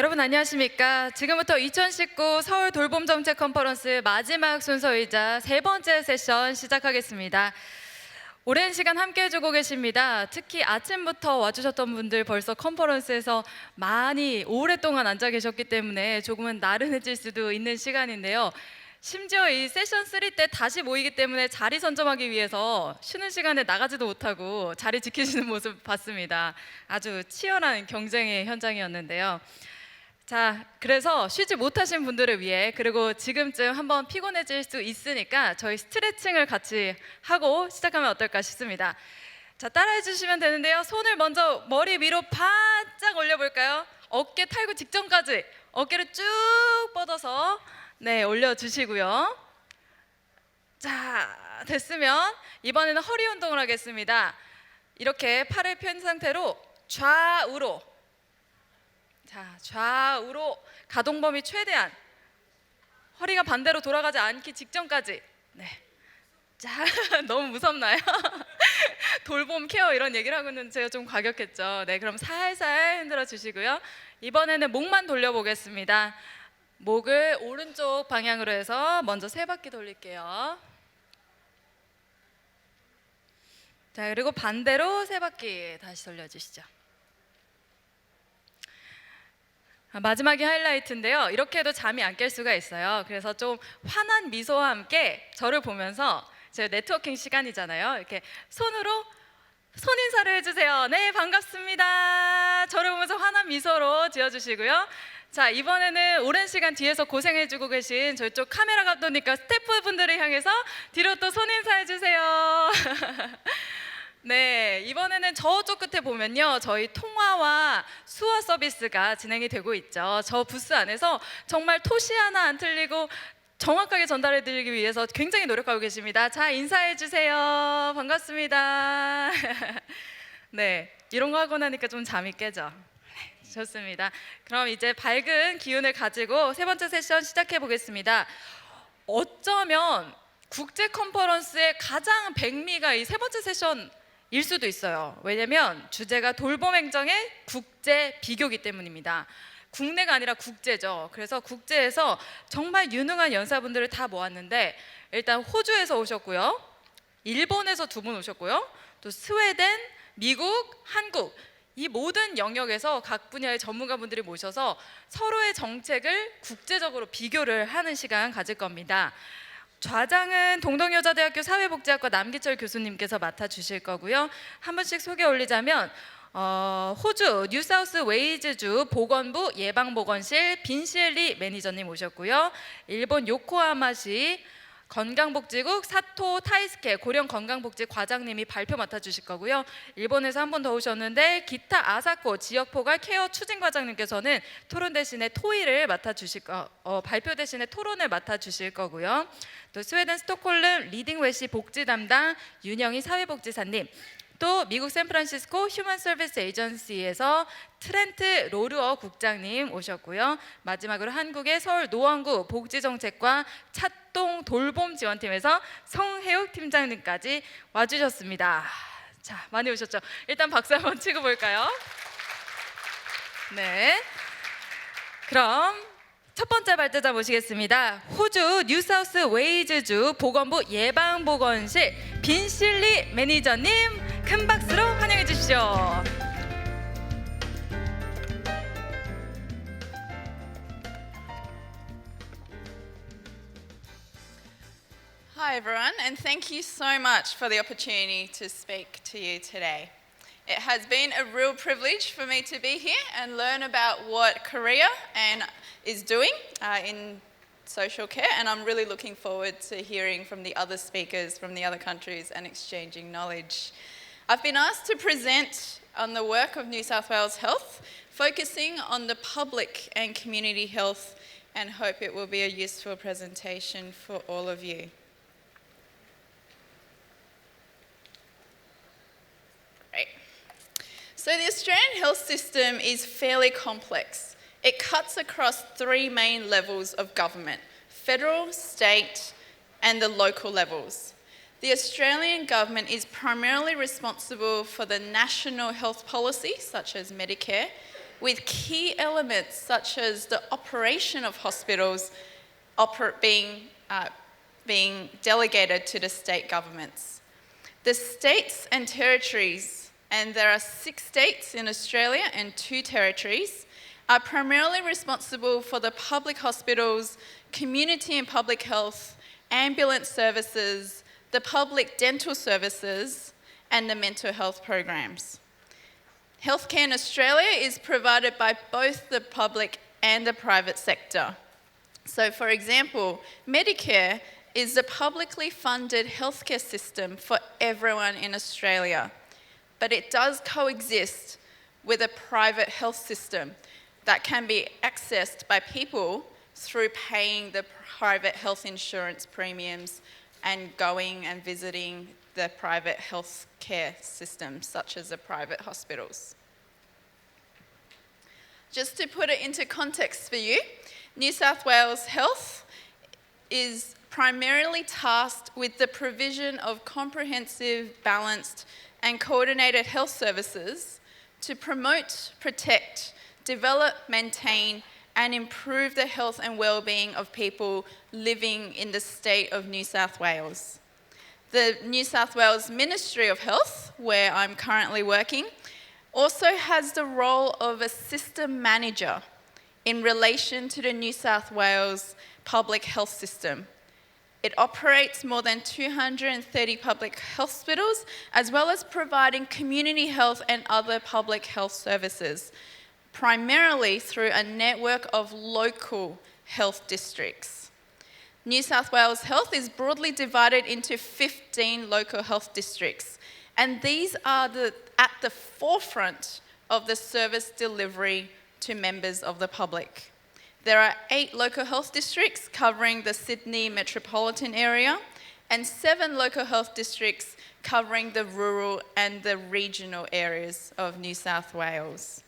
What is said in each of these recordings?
여러분 안녕하십니까? 지금부터 2019 서울 돌봄 정책 컨퍼런스 마지막 순서이자 세 번째 세션 시작하겠습니다. 오랜 시간 함께 해주고 계십니다. 특히 아침부터 와주셨던 분들 벌써 컨퍼런스에서 많이 오랫동안 앉아 계셨기 때문에 조금은 나른해질 수도 있는 시간인데요. 심지어 이 세션 3 때 다시 모이기 때문에 자리 선점하기 위해서 쉬는 시간에 나가지도 못하고 자리 지키시는 모습 봤습니다. 아주 치열한 경쟁의 현장이었는데요. 자, 그래서 쉬지 못하신 분들을 위해, 그리고 지금쯤 한번 피곤해질 수 있으니까 저희 스트레칭을 같이 하고 시작하면 어떨까 싶습니다. 자, 따라해 주시면 되는데요. 손을 먼저 머리 위로 바짝 올려볼까요? 어깨 탈구 직전까지 어깨를 쭉 뻗어서 올려주시고요. 자, 됐으면 이번에는 허리 운동을 하겠습니다. 이렇게 팔을 편 상태로 좌우로, 좌우로 가동 범위 최대한, 허리가 반대로 돌아가지 않기 직전까지. 자, 너무 무섭나요? 돌봄 케어 이런 얘기를 하고는 제가 좀 과격했죠. 그럼 살살 흔들어 주시고요. 이번에는 목만 돌려보겠습니다. 목을 오른쪽 방향으로 해서 먼저 3바퀴 돌릴게요. 자, 그리고 반대로 3바퀴 다시 돌려주시죠. 마지막이 하이라이트인데요. 이렇게 해도 잠이 안 깰 수가 있어요. 그래서 좀 환한 미소와 함께 저를 보면서, 제가 네트워킹 시간이잖아요. 이렇게 손으로 손 인사를 해주세요. 네, 반갑습니다. 저를 보면서 환한 미소로 지어주시고요. 자, 이번에는 오랜 시간 뒤에서 고생해주고 계신 저희 쪽 카메라 감독님과 스태프분들을 향해서 뒤로 또 손 인사해주세요. 네, 이번에는 저쪽 끝에 보면요, 저희 통화와 수화 서비스가 진행이 되고 있죠. 저 부스 안에서 정말 토시 하나 안 틀리고 정확하게 전달해 드리기 위해서 굉장히 노력하고 계십니다. 자, 인사해 주세요. 반갑습니다. 네, 이런 거 하고 나니까 좀 잠이 깨죠. 좋습니다. 그럼 이제 밝은 기운을 가지고 세 번째 세션 시작해 보겠습니다. 어쩌면 국제 컨퍼런스의 가장 백미가 이 세 번째 세션일 수도 있어요. 왜냐면 주제가 돌봄 행정의 국제 비교기 때문입니다. 국내가 아니라 국제죠. 그래서 국제에서 정말 유능한 연사분들을 다 모았는데, 일단 호주에서 오셨고요, 일본에서 2분 오셨고요, 또 스웨덴, 미국, 한국, 이 모든 영역에서 각 분야의 전문가분들이 모셔서 서로의 정책을 국제적으로 비교를 하는 시간 가질 겁니다. 좌장은 동덕여자대학교 사회복지학과 남기철 교수님께서 맡아주실 거고요. 한 분씩 소개 올리자면 호주 뉴사우스 웨일즈주 보건부 예방보건실 빈시엘리 매니저님 오셨고요. 일본 요코하마시 건강복지국 사토 타이스케 고령건강복지 과장님이 발표 맡아주실 거고요. 일본에서 한 분 더 오셨는데 기타 아사코 지역포괄 케어 추진과장님께서는 토론 대신에 토의를 맡아주실 발표 대신에 토론을 맡아주실 거고요. 또 스웨덴 스톡홀름 리딩웨시 복지 담당 윤영희 사회복지사님, 또 미국 샌프란시스코 휴먼 서비스 에이전시에서 트렌트 로르어 국장님 오셨고요. 마지막으로 한국의 서울 노원구 복지정책과 찻동 돌봄 지원팀에서 성혜욱 팀장님까지 와주셨습니다. 자, 많이 오셨죠? 일단 박수 한번 치고 볼까요? 네. 그럼 첫 번째 발제자 모시겠습니다. 호주 뉴사우스 웨일즈주 보건부 예방보건실 빈실리 매니저님, 큰 박수로 환영해 주십시오. Hi everyone, and thank you so much for the opportunity to speak to you today. It has been a real privilege for me to be here and learn about what Korea is doing in social care, and I'm really looking forward to hearing from the other speakers from the other countries and exchanging knowledge. I've been asked to present on the work of New South Wales Health, focusing on the public and community health, and hope it will be a useful presentation for all of you. Great. So the Australian health system is fairly complex. It cuts across 3 main levels of government: federal, state, and the local levels. The Australian government is primarily responsible for the national health policy, such as Medicare, with key elements such as the operation of hospitals being delegated to the state governments. The states and territories, and there are 6 states in Australia and 2 territories, are primarily responsible for the public hospitals, community and public health, ambulance services, the public dental services, and the mental health programs. Healthcare in Australia is provided by both the public and the private sector. So, for example, Medicare is the publicly funded healthcare system for everyone in Australia, but it does coexist with a private health system that can be accessed by people through paying the private health insurance premiums and going and visiting the private health care systems, such as the private hospitals. Just to put it into context for you, New South Wales Health is primarily tasked with the provision of comprehensive, balanced, and coordinated health services to promote, protect, develop, maintain, and improve the health and well-being of people living in the state of New South Wales. The New South Wales Ministry of Health, where I'm currently working, also has the role of a system manager in relation to the New South Wales public health system. It operates more than 230 public hospitals, as well as providing community health and other public health services, primarily through a network of local health districts. New South Wales Health is broadly divided into 15 local health districts, and these are at the forefront of the service delivery to members of the public. There are 8 local health districts covering the Sydney metropolitan area and 7 local health districts covering the rural and the regional areas of New South Wales.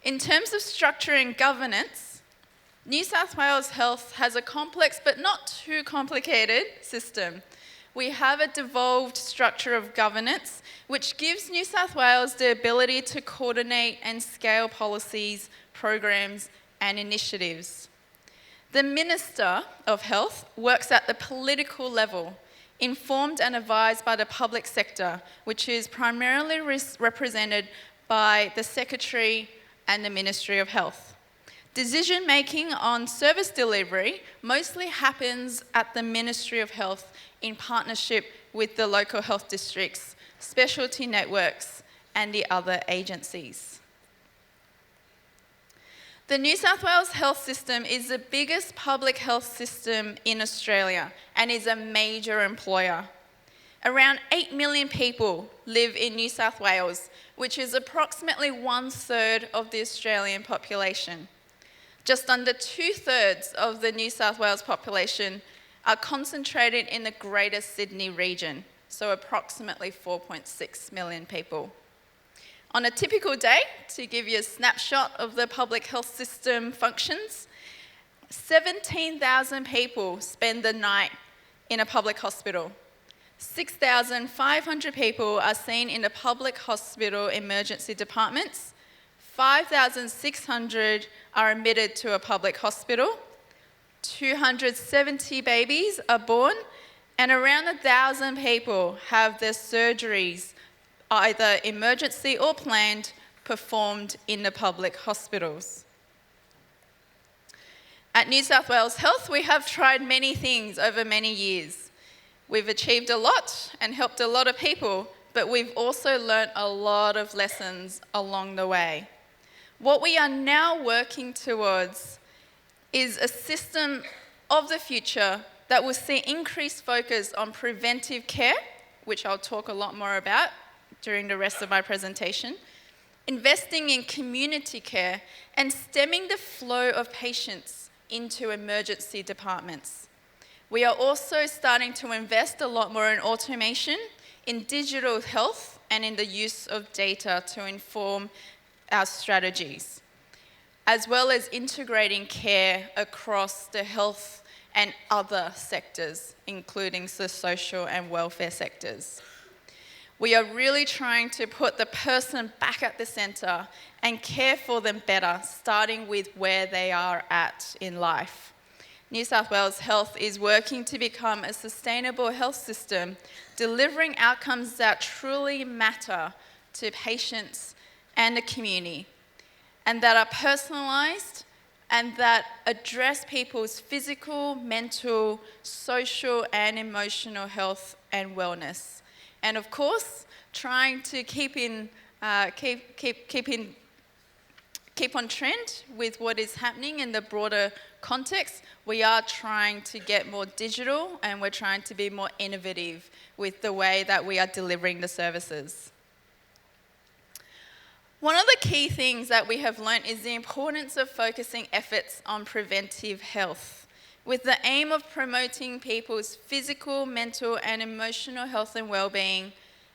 In terms of structure and governance, New South Wales Health has a complex but not too complicated system. We have a devolved structure of governance which gives New South Wales the ability to coordinate and scale policies, programs, and initiatives. The Minister of Health works at the political level, informed and advised by the public sector, which is primarily represented by the Secretary and the Ministry of Health. Decision-making on service delivery mostly happens at the Ministry of Health in partnership with the local health districts, specialty networks, and the other agencies. The New South Wales health system is the biggest public health system in Australia and is a major employer. Around 8 million people live in New South Wales, which is approximately 1/3 of the Australian population. Just under 2/3 of the New South Wales population are concentrated in the Greater Sydney region, so approximately 4.6 million people. On a typical day, to give you a snapshot of the public health system functions, 17,000 people spend the night in a public hospital. 6,500 people are seen in the public hospital emergency departments. 5,600 are admitted to a public hospital. 270 babies are born, and around 1,000 people have their surgeries, either emergency or planned, performed in the public hospitals. At New South Wales Health, we have tried many things over many years. We've achieved a lot and helped a lot of people, but we've also learnt a lot of lessons along the way. What we are now working towards is a system of the future that will see increased focus on preventive care, which I'll talk a lot more about during the rest of my presentation, investing in community care, and stemming the flow of patients into emergency departments. We are also starting to invest a lot more in automation, in digital health, and in the use of data to inform our strategies, as well as integrating care across the health and other sectors, including the social and welfare sectors. We are really trying to put the person back at the centre and care for them better, starting with where they are at in life. New South Wales Health is working to become a sustainable health system, delivering outcomes that truly matter to patients and the community, and that are personalised and that address people's physical, mental, social and emotional health and wellness. And of course, trying to keep on trend with what is happening in the broader context. We are trying to get more digital and we're trying to be more innovative with the way that we are delivering the services. One of the key things that we have learnt is the importance of focusing efforts on preventive health, with the aim of promoting people's physical, mental and emotional health and well-being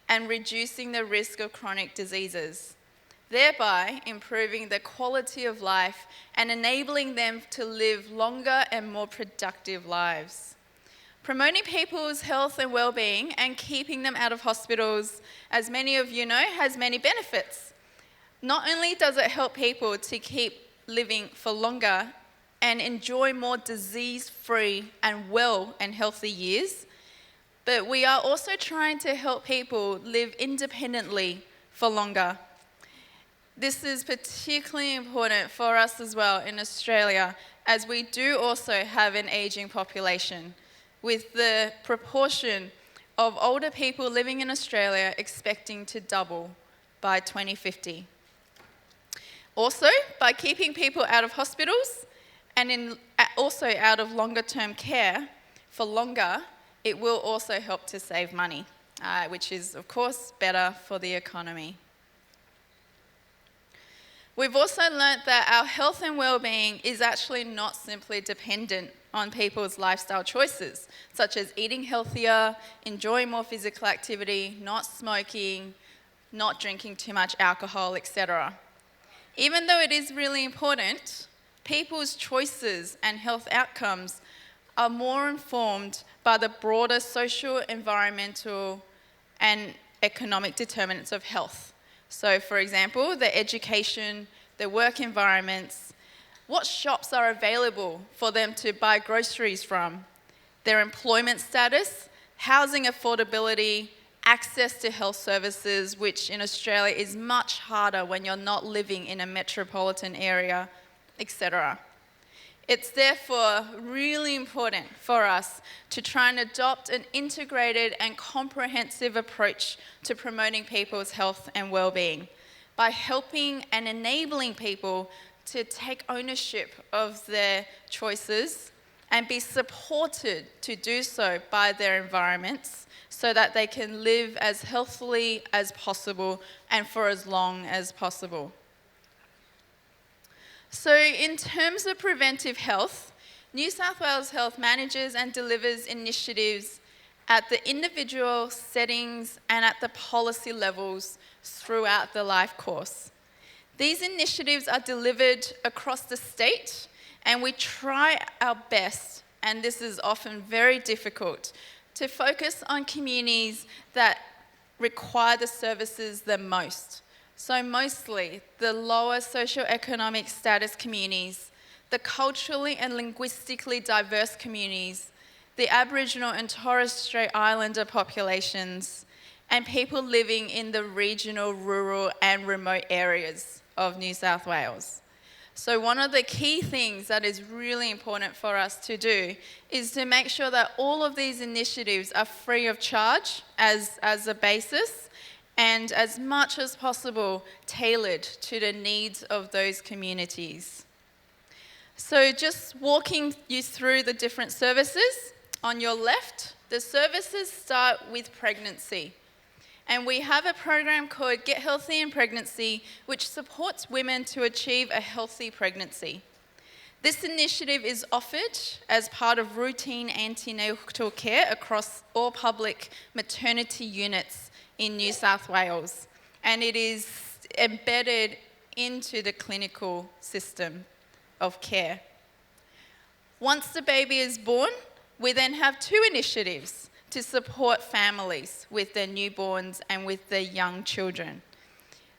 and reducing the risk of chronic diseases, thereby improving their quality of life and enabling them to live longer and more productive lives. Promoting people's health and well-being and keeping them out of hospitals, as many of you know, has many benefits. Not only does it help people to keep living for longer and enjoy more disease-free and well and healthy years, but we are also trying to help people live independently for longer. This is particularly important for us as well in Australia, as we do also have an ageing population, with the proportion of older people living in Australia expecting to double by 2050. Also, by keeping people out of hospitals and also out of longer-term care for longer, it will also help to save money, which is, of course, better for the economy. We've also learnt that our health and well-being is actually not simply dependent on people's lifestyle choices, such as eating healthier, enjoying more physical activity, not smoking, not drinking too much alcohol, etc. Even though it is really important, people's choices and health outcomes are more informed by the broader social, environmental, and economic determinants of health. So, for example, the education, the work environments, what shops are available for them to buy groceries from, their employment status, housing affordability, access to health services, which in Australia is much harder when you're not living in a metropolitan area, etc. It's therefore really important for us to try and adopt an integrated and comprehensive approach to promoting people's health and well-being by helping and enabling people to take ownership of their choices and be supported to do so by their environments, so that they can live as healthily as possible and for as long as possible. So in terms of preventive health, New South Wales Health manages and delivers initiatives at the individual settings and at the policy levels throughout the life course. These initiatives are delivered across the state, and we try our best, and this is often very difficult, to focus on communities that require the services the most. So mostly the lower socioeconomic status communities, the culturally and linguistically diverse communities, the Aboriginal and Torres Strait Islander populations, and people living in the regional, rural and remote areas of New South Wales. So one of the key things that is really important for us to do is to make sure that all of these initiatives are free of charge as a basis, and as much as possible tailored to the needs of those communities. So just walking you through the different services, on your left, the services start with pregnancy. And we have a program called Get Healthy in Pregnancy, which supports women to achieve a healthy pregnancy. This initiative is offered as part of routine antenatal care across all public maternity units in New South Wales, and it is embedded into the clinical system of care. Once the baby is born, we then have two initiatives. to support families with their newborns and with their young children.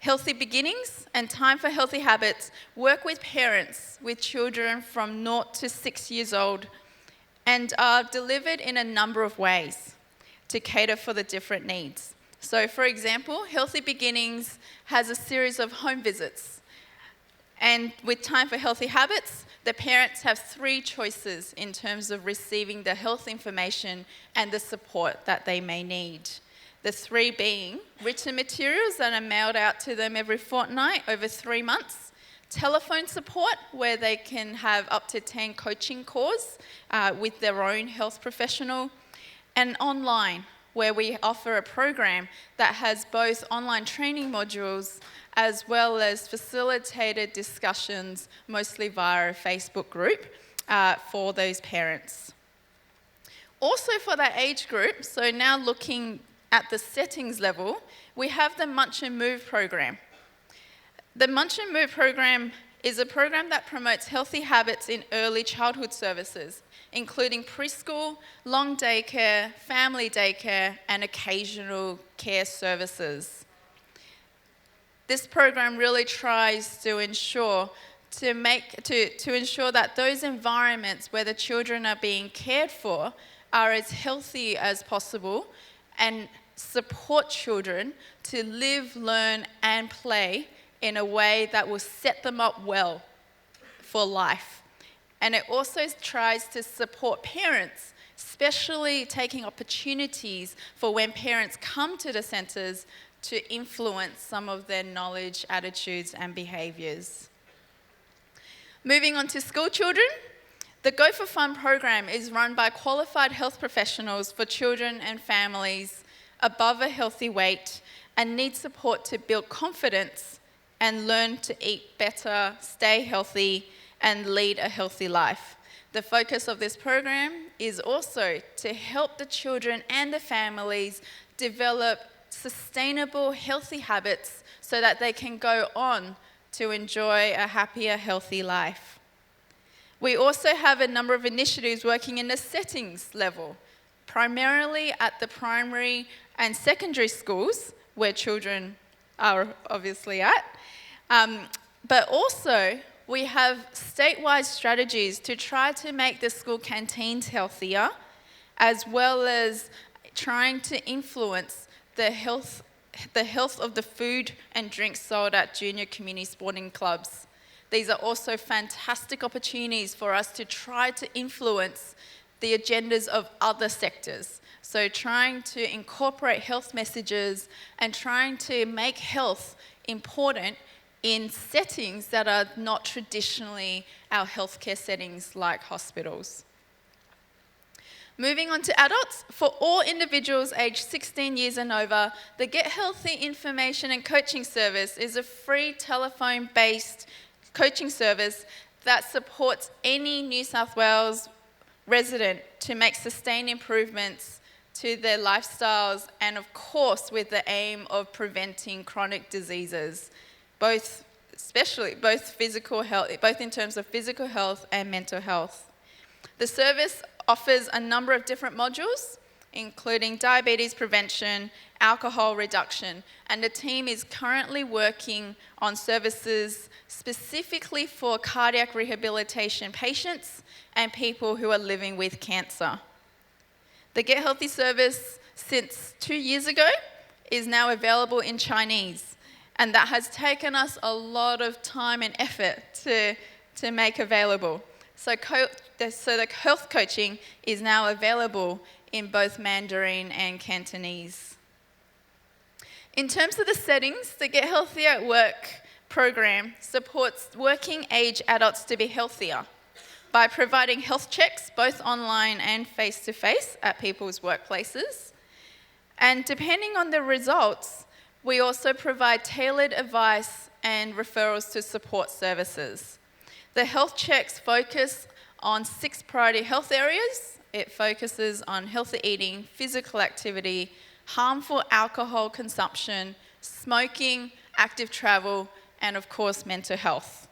Healthy Beginnings and Time for Healthy Habits work with parents with children from 0 to 6 years old and are delivered in a number of ways to cater for the different needs. So, for example, Healthy Beginnings has a series of home visits. And with Time for Healthy Habits, the parents have 3 choices in terms of receiving the health information and the support that they may need. The 3 being written materials that are mailed out to them every fortnight over 3 months, telephone support where they can have up to 10 coaching calls with their own health professional, and online where we offer a program that has both online training modules as well as facilitated discussions, mostly via a Facebook group, for those parents. Also for that age group, so now looking at the settings level, we have the Munch and Move program. The Munch and Move program is a program that promotes healthy habits in early childhood services, including preschool, long daycare, family daycare, and occasional care services. This program really tries to ensure that those environments where the children are being cared for are as healthy as possible and support children to live, learn, and play in a way that will set them up well for life. And it also tries to support parents, especially taking opportunities for when parents come to the centres to influence some of their knowledge, attitudes, and behaviours. Moving on to school children, the Go for Fun program is run by qualified health professionals for children and families above a healthy weight and need support to build confidence and learn to eat better, stay healthy, and lead a healthy life. The focus of this program is also to help the children and the families develop sustainable, healthy habits so that they can go on to enjoy a happier, healthy life. We also have a number of initiatives working in the settings level, primarily at the primary and secondary schools where children are obviously at, but also we have statewide strategies to try to make the school canteens healthier, as well as trying to influence the health of the food and drinks sold at junior community sporting clubs. These are also fantastic opportunities for us to try to influence the agendas of other sectors. So trying to incorporate health messages and trying to make health important in settings that are not traditionally our healthcare settings like hospitals. Moving on to adults, for all individuals aged 16 years and over, the Get Healthy Information and Coaching Service is a free telephone-based coaching service that supports any New South Wales resident to make sustained improvements to their lifestyles and, of course, with the aim of preventing chronic diseases, both physical health, both in terms of physical health and mental health. The service offers a number of different modules, including diabetes prevention, alcohol reduction, and the team is currently working on services specifically for cardiac rehabilitation patients and people who are living with cancer. The Get Healthy service, since 2 years ago, is now available in Chinese, and that has taken us a lot of time and effort to make available. So the health coaching is now available in both Mandarin and Cantonese. In terms of the settings, the Get Healthier at Work program supports working age adults to be healthier by providing health checks both online and face-to-face at people's workplaces. And depending on the results, we also provide tailored advice and referrals to support services. The health checks focus on 6 priority health areas. It focuses on healthy eating, physical activity, harmful alcohol consumption, smoking, active travel, and of course, mental health.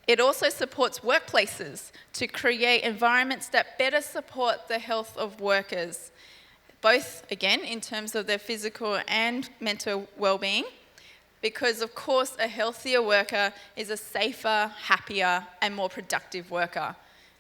It also supports workplaces to create environments that better support the health of workers, both, again, in terms of their physical and mental well-being, because, of course, a healthier worker is a safer, happier, and more productive worker.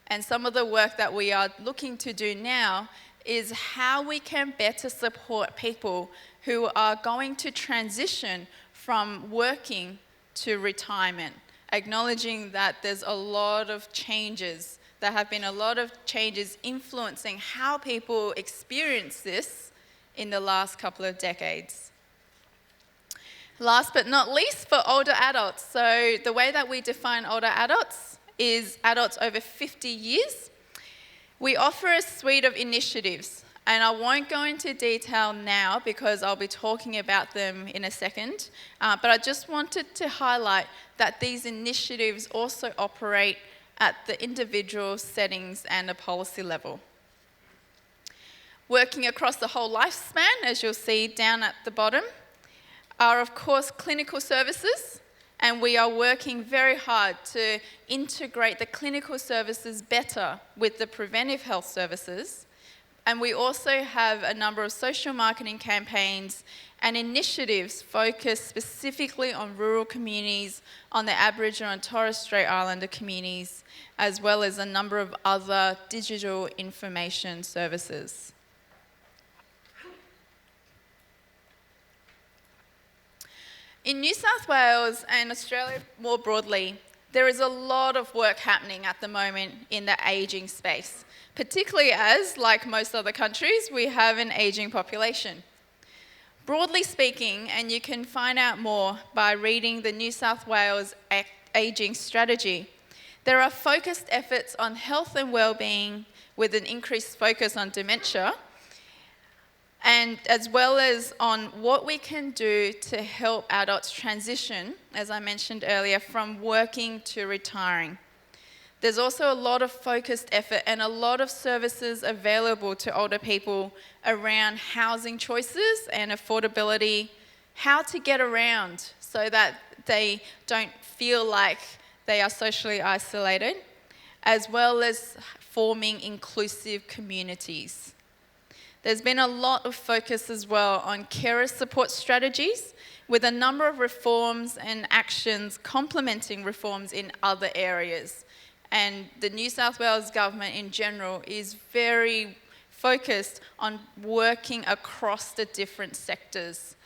And some of the work that we are looking to do now is how we can better support people who are going to transition from working to retirement, acknowledging that there's a lot of changes. There have been a lot of changes influencing how people experience this in the last couple of decades. Last but not least, for older adults. So the way that we define older adults is adults over 50 years. We offer a suite of initiatives, and I won't go into detail now because I'll be talking about them in a second, but I just wanted to highlight that these initiatives also operate at the individual settings and a policy level. Working across the whole lifespan, as you'll see down at the bottom, are of course clinical services, and we are working very hard to integrate the clinical services better with the preventive health services. And we also have a number of social marketing campaigns and initiatives focused specifically on rural communities, on the Aboriginal and Torres Strait Islander communities, as well as a number of other digital information services. In New South Wales and Australia more broadly, there is a lot of work happening at the moment in the ageing space, particularly as, like most other countries, we have an ageing population. Broadly speaking, and you can find out more by reading the New South Wales Ageing Strategy, there are focused efforts on health and well-being with an increased focus on dementia, and as well as on what we can do to help adults transition, as I mentioned earlier, from working to retiring. There's also a lot of focused effort and a lot of services available to older people around housing choices and affordability, how to get around so that they don't feel like they are socially isolated, as well as forming inclusive communities. There's been a lot of focus as well on carer support strategies, with a number of reforms and actions complementing reforms in other areas. And the New South Wales government in general is very focused on working across the different sectors,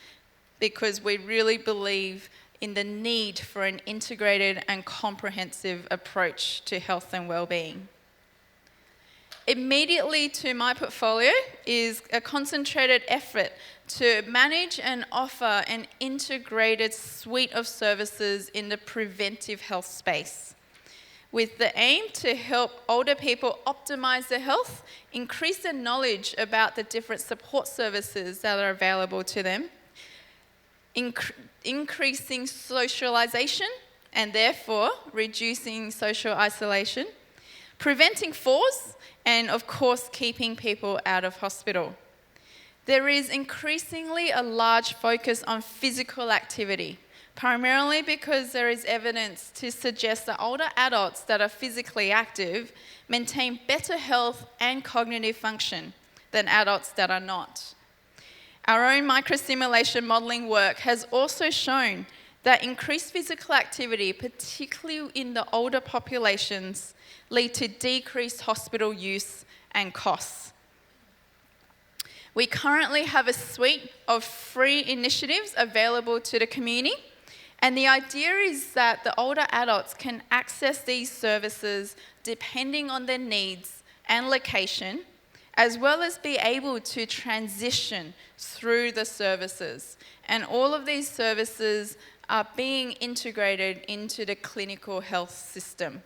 because we really believe in the need for an integrated and comprehensive approach to health and well-being. Immediately to my portfolio is a concentrated effort to manage and offer an integrated suite of services in the preventive health space, with the aim to help older people optimise their health, increase their knowledge about the different support services that are available to them, increasing socialisation and therefore reducing social isolation, preventing falls, and of course keeping people out of hospital. There is increasingly a large focus on physical activity, primarily because there is evidence to suggest that older adults that are physically active maintain better health and cognitive function than adults that are not. Our own microsimulation modelling work has also shown that increased physical activity, particularly in the older populations, lead to decreased hospital use and costs. We currently have a suite of free initiatives available to the community, and the idea is that the older adults can access these services depending on their needs and location, as well as be able to transition through the services. And all of these services are being integrated into the clinical health system.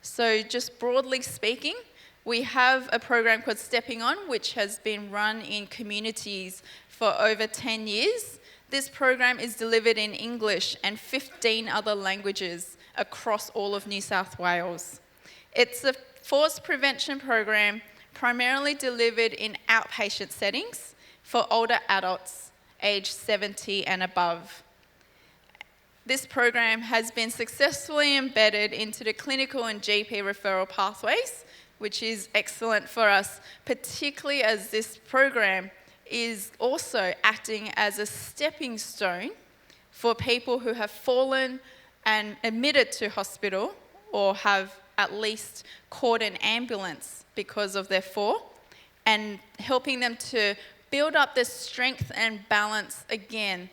So just broadly speaking, we have a program called Stepping On, which has been run in communities for over 10 years. This program is delivered in English and 15 other languages across all of New South Wales. It's a force prevention program primarily delivered in outpatient settings for older adults aged 70 and above. This program has been successfully embedded into the clinical and GP referral pathways, which is excellent for us, particularly as this program is also acting as a stepping stone for people who have fallen and admitted to hospital or have at least called an ambulance because of their fall, and helping them to build up their strength and balance again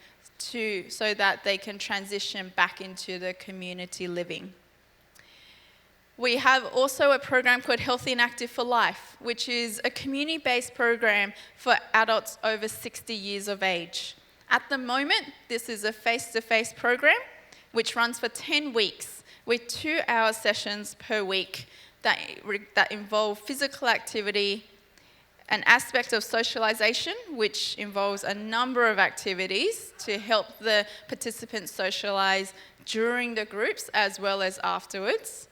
so that they can transition back into the community living. We have also a program called Healthy and Active for Life, which is a community-based program for adults over 60 years of age. At the moment, this is a face-to-face program which runs for 10 weeks with 2-hour sessions per week that involve physical activity, an aspect of socialization, which involves a number of activities to help the participants socialize during the groups as well as afterwards,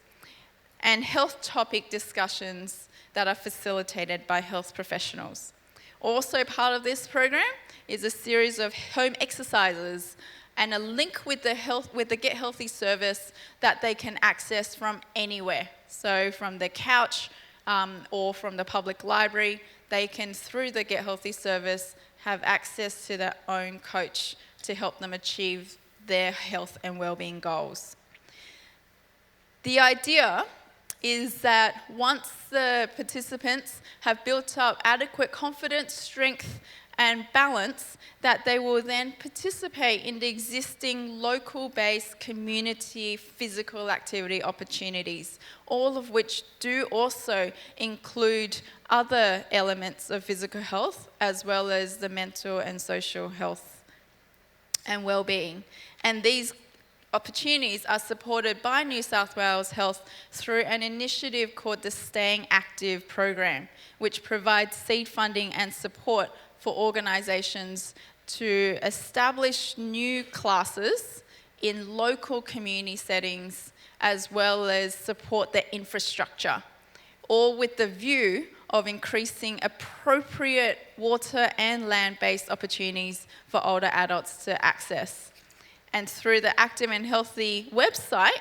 and health topic discussions that are facilitated by health professionals. Also part of this program is a series of home exercises and a link with the Get Healthy service that they can access from anywhere. So from the couch or from the public library, they can, through the Get Healthy service, have access to their own coach to help them achieve their health and well-being goals. The idea is that once the participants have built up adequate confidence, strength, and balance, that they will then participate in the existing local-based community physical activity opportunities, all of which do also include other elements of physical health, as well as the mental and social health and well-being. And these opportunities are supported by New South Wales Health through an initiative called the Staying Active program, which provides seed funding and support for organisations to establish new classes in local community settings, as well as support the infrastructure, all with the view of increasing appropriate water and land-based opportunities for older adults to access. And through the Active and Healthy website,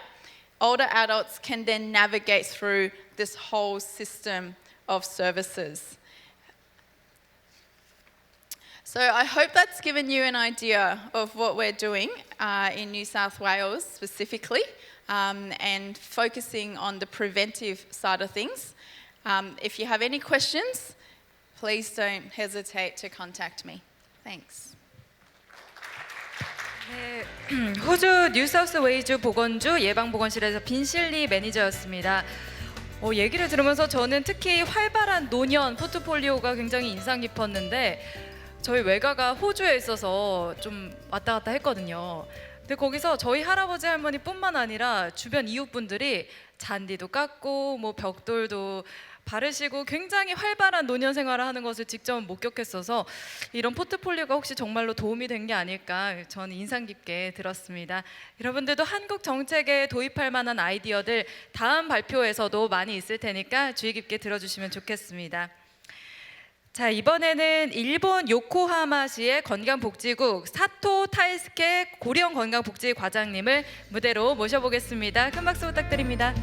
older adults can then navigate through this whole system of services. So I hope that's given you an idea of what we're doing in New South Wales specifically, and focusing on the preventive side of things. If you have any questions, please don't hesitate to contact me. Thanks. 네, 호주 뉴사우스웨이즈 보건주 예방보건실에서 빈실리 매니저였습니다. 얘기를 들으면서 저는 특히 활발한 노년 포트폴리오가 굉장히 인상 깊었는데, 저희 외가가 호주에 있어서 좀 왔다 갔다 했거든요. 근데 거기서 저희 할아버지 할머니뿐만 아니라 주변 이웃분들이 잔디도 깎고 뭐 벽돌도 바르시고 굉장히 활발한 노년 생활을 하는 것을 직접 목격했어서 이런 포트폴리오가 혹시 정말로 도움이 된 게 아닐까 저는 인상 깊게 들었습니다. 여러분들도 한국 정책에 도입할 만한 아이디어들 다음 발표에서도 많이 있을 테니까 주의 깊게 들어주시면 좋겠습니다. 자, 이번에는 일본 요코하마시의 건강복지국 사토 타이스케 고령 건강복지 과장님을 무대로 모셔보겠습니다. 큰 박수 부탁드립니다.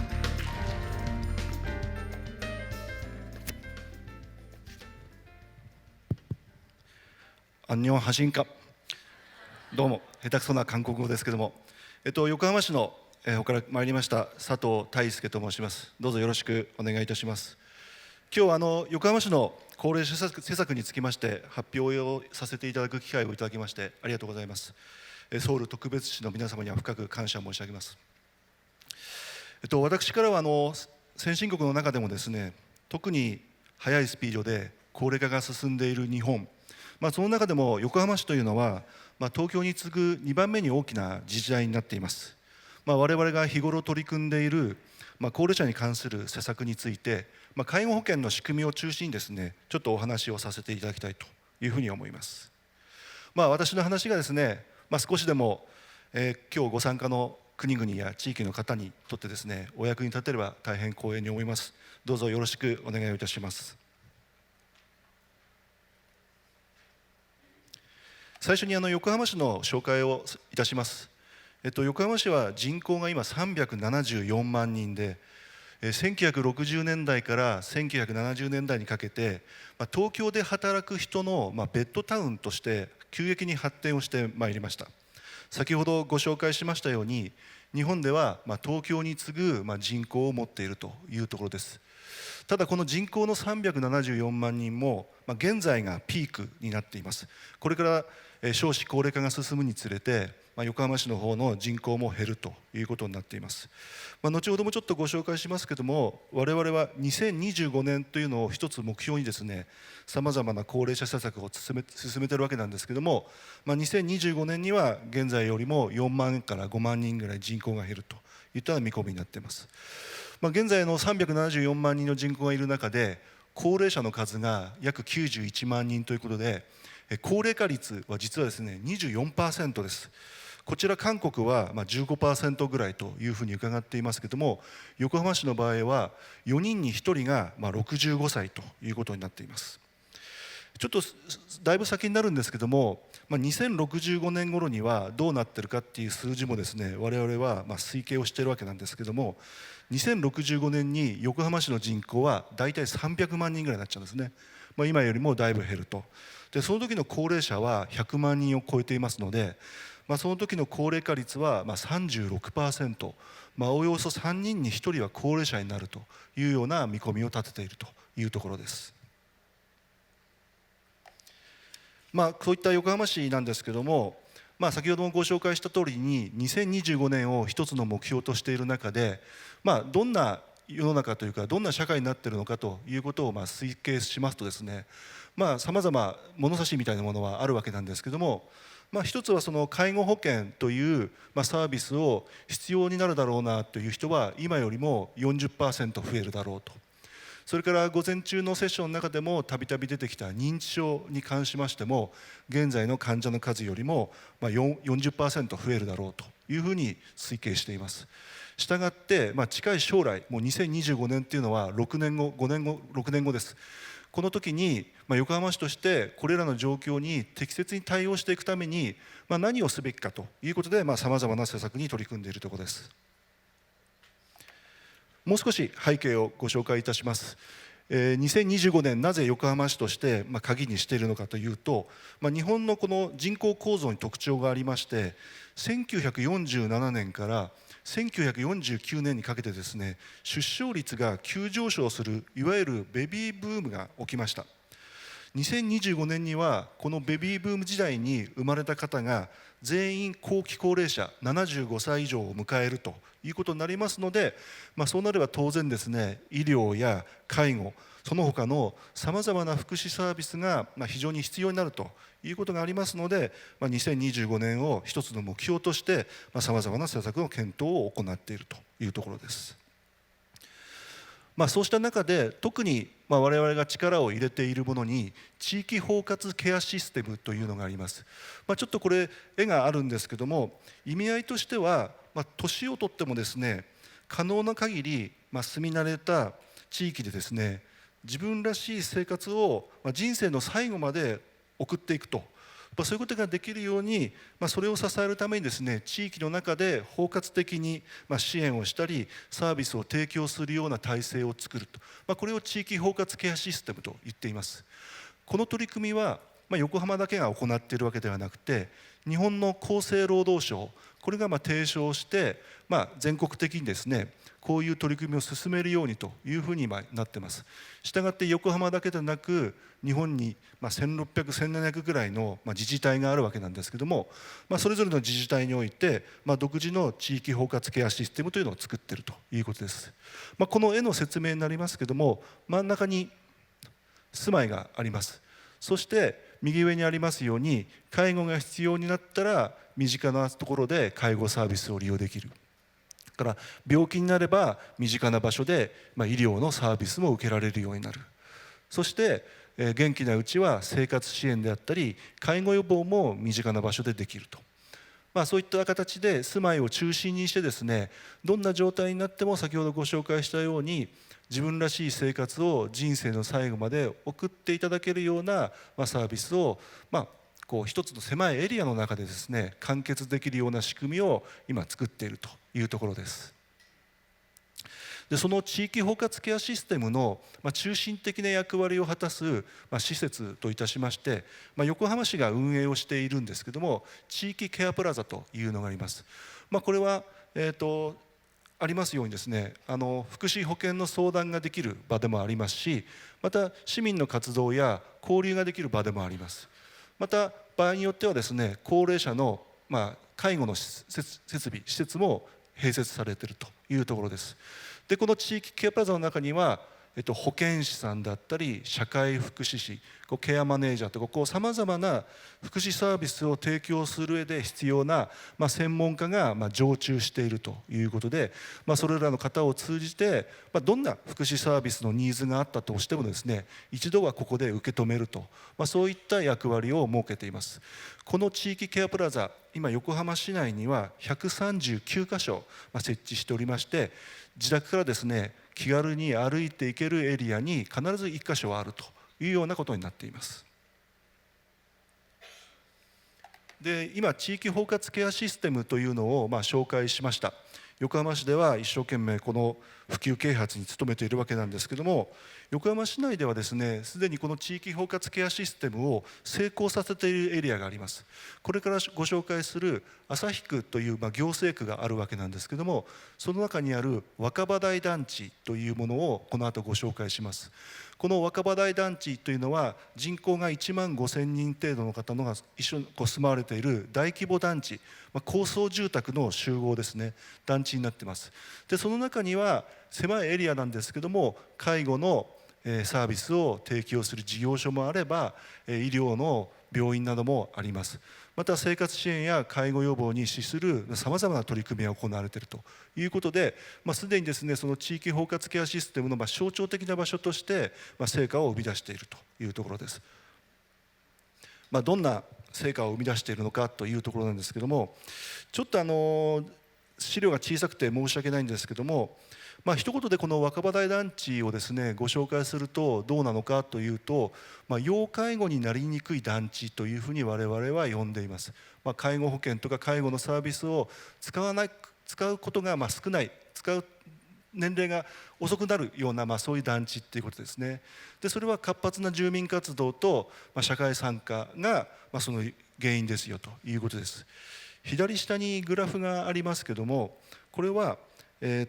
안녕 하신가? どうも下手くそな韓国語ですけども、横浜市の方から参りました佐藤大輔と申します。どうぞよろしくお願いいたします。今日は横浜市の高齢者施策につきまして発表をさせていただく機会をいただきましてありがとうございます。ソウル特別市の皆様には深く感謝申し上げます。私からは先進国の中でもですね、特に速いスピードで高齢化が進んでいる日本、その中でも横浜市というのは、東京に次ぐ2番目に大きな自治体になっています。我々が日頃取り組んでいる、高齢者に関する施策について、介護保険の仕組みを中心にですね、ちょっとお話をさせていただきたいというふうに思います。私の話がですね、少しでも、今日ご参加の国々や地域の方にとってですね、お役に立てれば大変光栄に思います。どうぞよろしくお願いをいたします。最初に横浜市の紹介をいたします。横浜市は人口が今374万人で、1960年代から1970年代にかけて、東京で働く人のベッドタウンとして急激に発展をしてまいりました。先ほどご紹介しましたように、日本では東京に次ぐ人口を持っているというところです。ただこの人口の374万人も現在がピークになっています。これから少子高齢化が進むにつれて横浜市の方の人口も減るということになっています。後ほどもちょっとご紹介しますけども、我々は2025年というのを一つ目標にですね、さまざまな高齢者施策を進めているわけなんですけども、2025年には現在よりも4万から5万人ぐらい人口が減るといった見込みになっています。現在の374万人の人口がいる中で、高齢者の数が約91万人ということで、高齢化率は実はですね 24% です。こちら韓国は15% ぐらいというふうに伺っていますけども、横浜市の場合は4人に1人が65歳ということになっています。ちょっとだいぶ先になるんですけども、2065年頃にはどうなってるかっていう数字もですね、我々は推計をしているわけなんですけども、2065年に横浜市の人口は大体300万人ぐらいになっちゃうんですね。今よりもだいぶ減ると。でその時の高齢者は100万人を超えていますので、その時の高齢化率は36%、およそ3人に1人は高齢者になるというような見込みを立てているというところです。そういった横浜市なんですけども、先ほどもご紹介した通りに2025年を一つの目標としている中で、どんな世の中というかどんな社会になっているのかということを推計しますとですね、さまざま物差しみたいなものはあるわけなんですけども、一つはその介護保険というサービスを必要になるだろうなという人は今よりも 40% 増えるだろうと。それから午前中のセッションの中でもたびたび出てきた認知症に関しましても、現在の患者の数よりも40% 増えるだろうというふうに推計しています。したがって近い将来、もう2025年っていうのは6年後5年後6年後です。この時に横浜市としてこれらの状況に適切に対応していくために何をすべきかということでさまざまな施策に取り組んでいるところです。もう少し背景をご紹介いたします。2025年なぜ横浜市として鍵にしているのかというと、日本のこの人口構造に特徴がありまして、1947年から1949年にかけてですね、出生率が急上昇するいわゆるベビーブームが起きました。2025年にはこのベビーブーム時代に生まれた方が全員後期高齢者75歳以上を迎えるということになりますので、そうなれば当然ですね、医療や介護その他のさまざまな福祉サービスが非常に必要になるということがありますので、2025年を一つの目標としてさまざまな施策の検討を行っているというところです。そうした中で特に我々が力を入れているものに地域包括ケアシステムというのがあります。ちょっとこれ絵があるんですけども、意味合いとしては年をとってもですね、可能な限り住み慣れた地域でですね、自分らしい生活を人生の最後まで送っていくと、そういうことができるように、それを支えるためにですね、地域の中で包括的に支援をしたりサービスを提供するような体制を作ると、これを地域包括ケアシステムと言っています。この取り組みは横浜だけが行っているわけではなくて、日本の厚生労働省これが提唱して、全国的にですねこういう取り組みを進めるようにというふうになっています。したがって横浜だけでなく日本に1600、1700ぐらいの自治体があるわけなんですけども、それぞれの自治体において独自の地域包括ケアシステムというのを作っているということです。この絵の説明になりますけども、真ん中に住まいがあります。そして右上にありますように、介護が必要になったら身近なところで介護サービスを利用できる。から病気になれば身近な場所で医療のサービスも受けられるようになる。そして元気なうちは生活支援であったり介護予防も身近な場所でできると。そういった形で住まいを中心にしてですね、どんな状態になっても先ほどご紹介したように自分らしい生活を人生の最後まで送っていただけるようなサービスをこう一つの狭いエリアの中でですね完結できるような仕組みを今作っているというところです。でその地域包括ケアシステムの中心的な役割を果たす施設といたしまして、横浜市が運営をしているんですけども、地域ケアプラザというのがあります。これは、ありますようにですね、福祉保健の相談ができる場でもありますし、また市民の活動や交流ができる場でもあります。また場合によってはですね、高齢者の、介護の施設も併設されているというところです。でこの地域ケアプラザの中には、保健師さんだったり社会福祉士、ケアマネージャーとかさまざまな福祉サービスを提供する上で必要な、専門家が常駐しているということで、それらの方を通じて、どんな福祉サービスのニーズがあったとしてもですね、一度はここで受け止めると、そういった役割を設けています。この地域ケアプラザ、今横浜市内には139カ所設置しておりまして、自宅からですね気軽に歩いていけるエリアに必ず1カ所はあるというようなことになっています。で今地域包括ケアシステムというのを紹介しました。横浜市では一生懸命この普及啓発に努めているわけなんですけども、横浜市内ではですねすでにこの地域包括ケアシステムを成功させているエリアがあります。これからご紹介する旭区という行政区があるわけなんですけども、その中にある若葉台団地というものをこの後ご紹介します。この若葉台団地というのは人口が1万5,000人程度の方のが一緒に住まわれている大規模団地、高層住宅の集合ですね、団地になっています。でその中には狭いエリアなんですけども、介護のサービスを提供する事業所もあれば、医療の病院などもあります。また生活支援や介護予防に資するさまざまな取り組みが行われているということで、すでにですねその地域包括ケアシステムの象徴的な場所として成果を生み出しているというところです。どんな成果を生み出しているのかというところなんですけども、ちょっと資料が小さくて申し訳ないんですけども、一言でこの若葉台団地をですねご紹介するとどうなのかというと、要介護になりにくい団地というふうに我々は呼んでいます。介護保険とか介護のサービスを使うことが少ない、使う年齢が遅くなるような、そういう団地っていうことですね。でそれは活発な住民活動と、社会参加が、その原因ですよということです。左下にグラフがありますけども、これは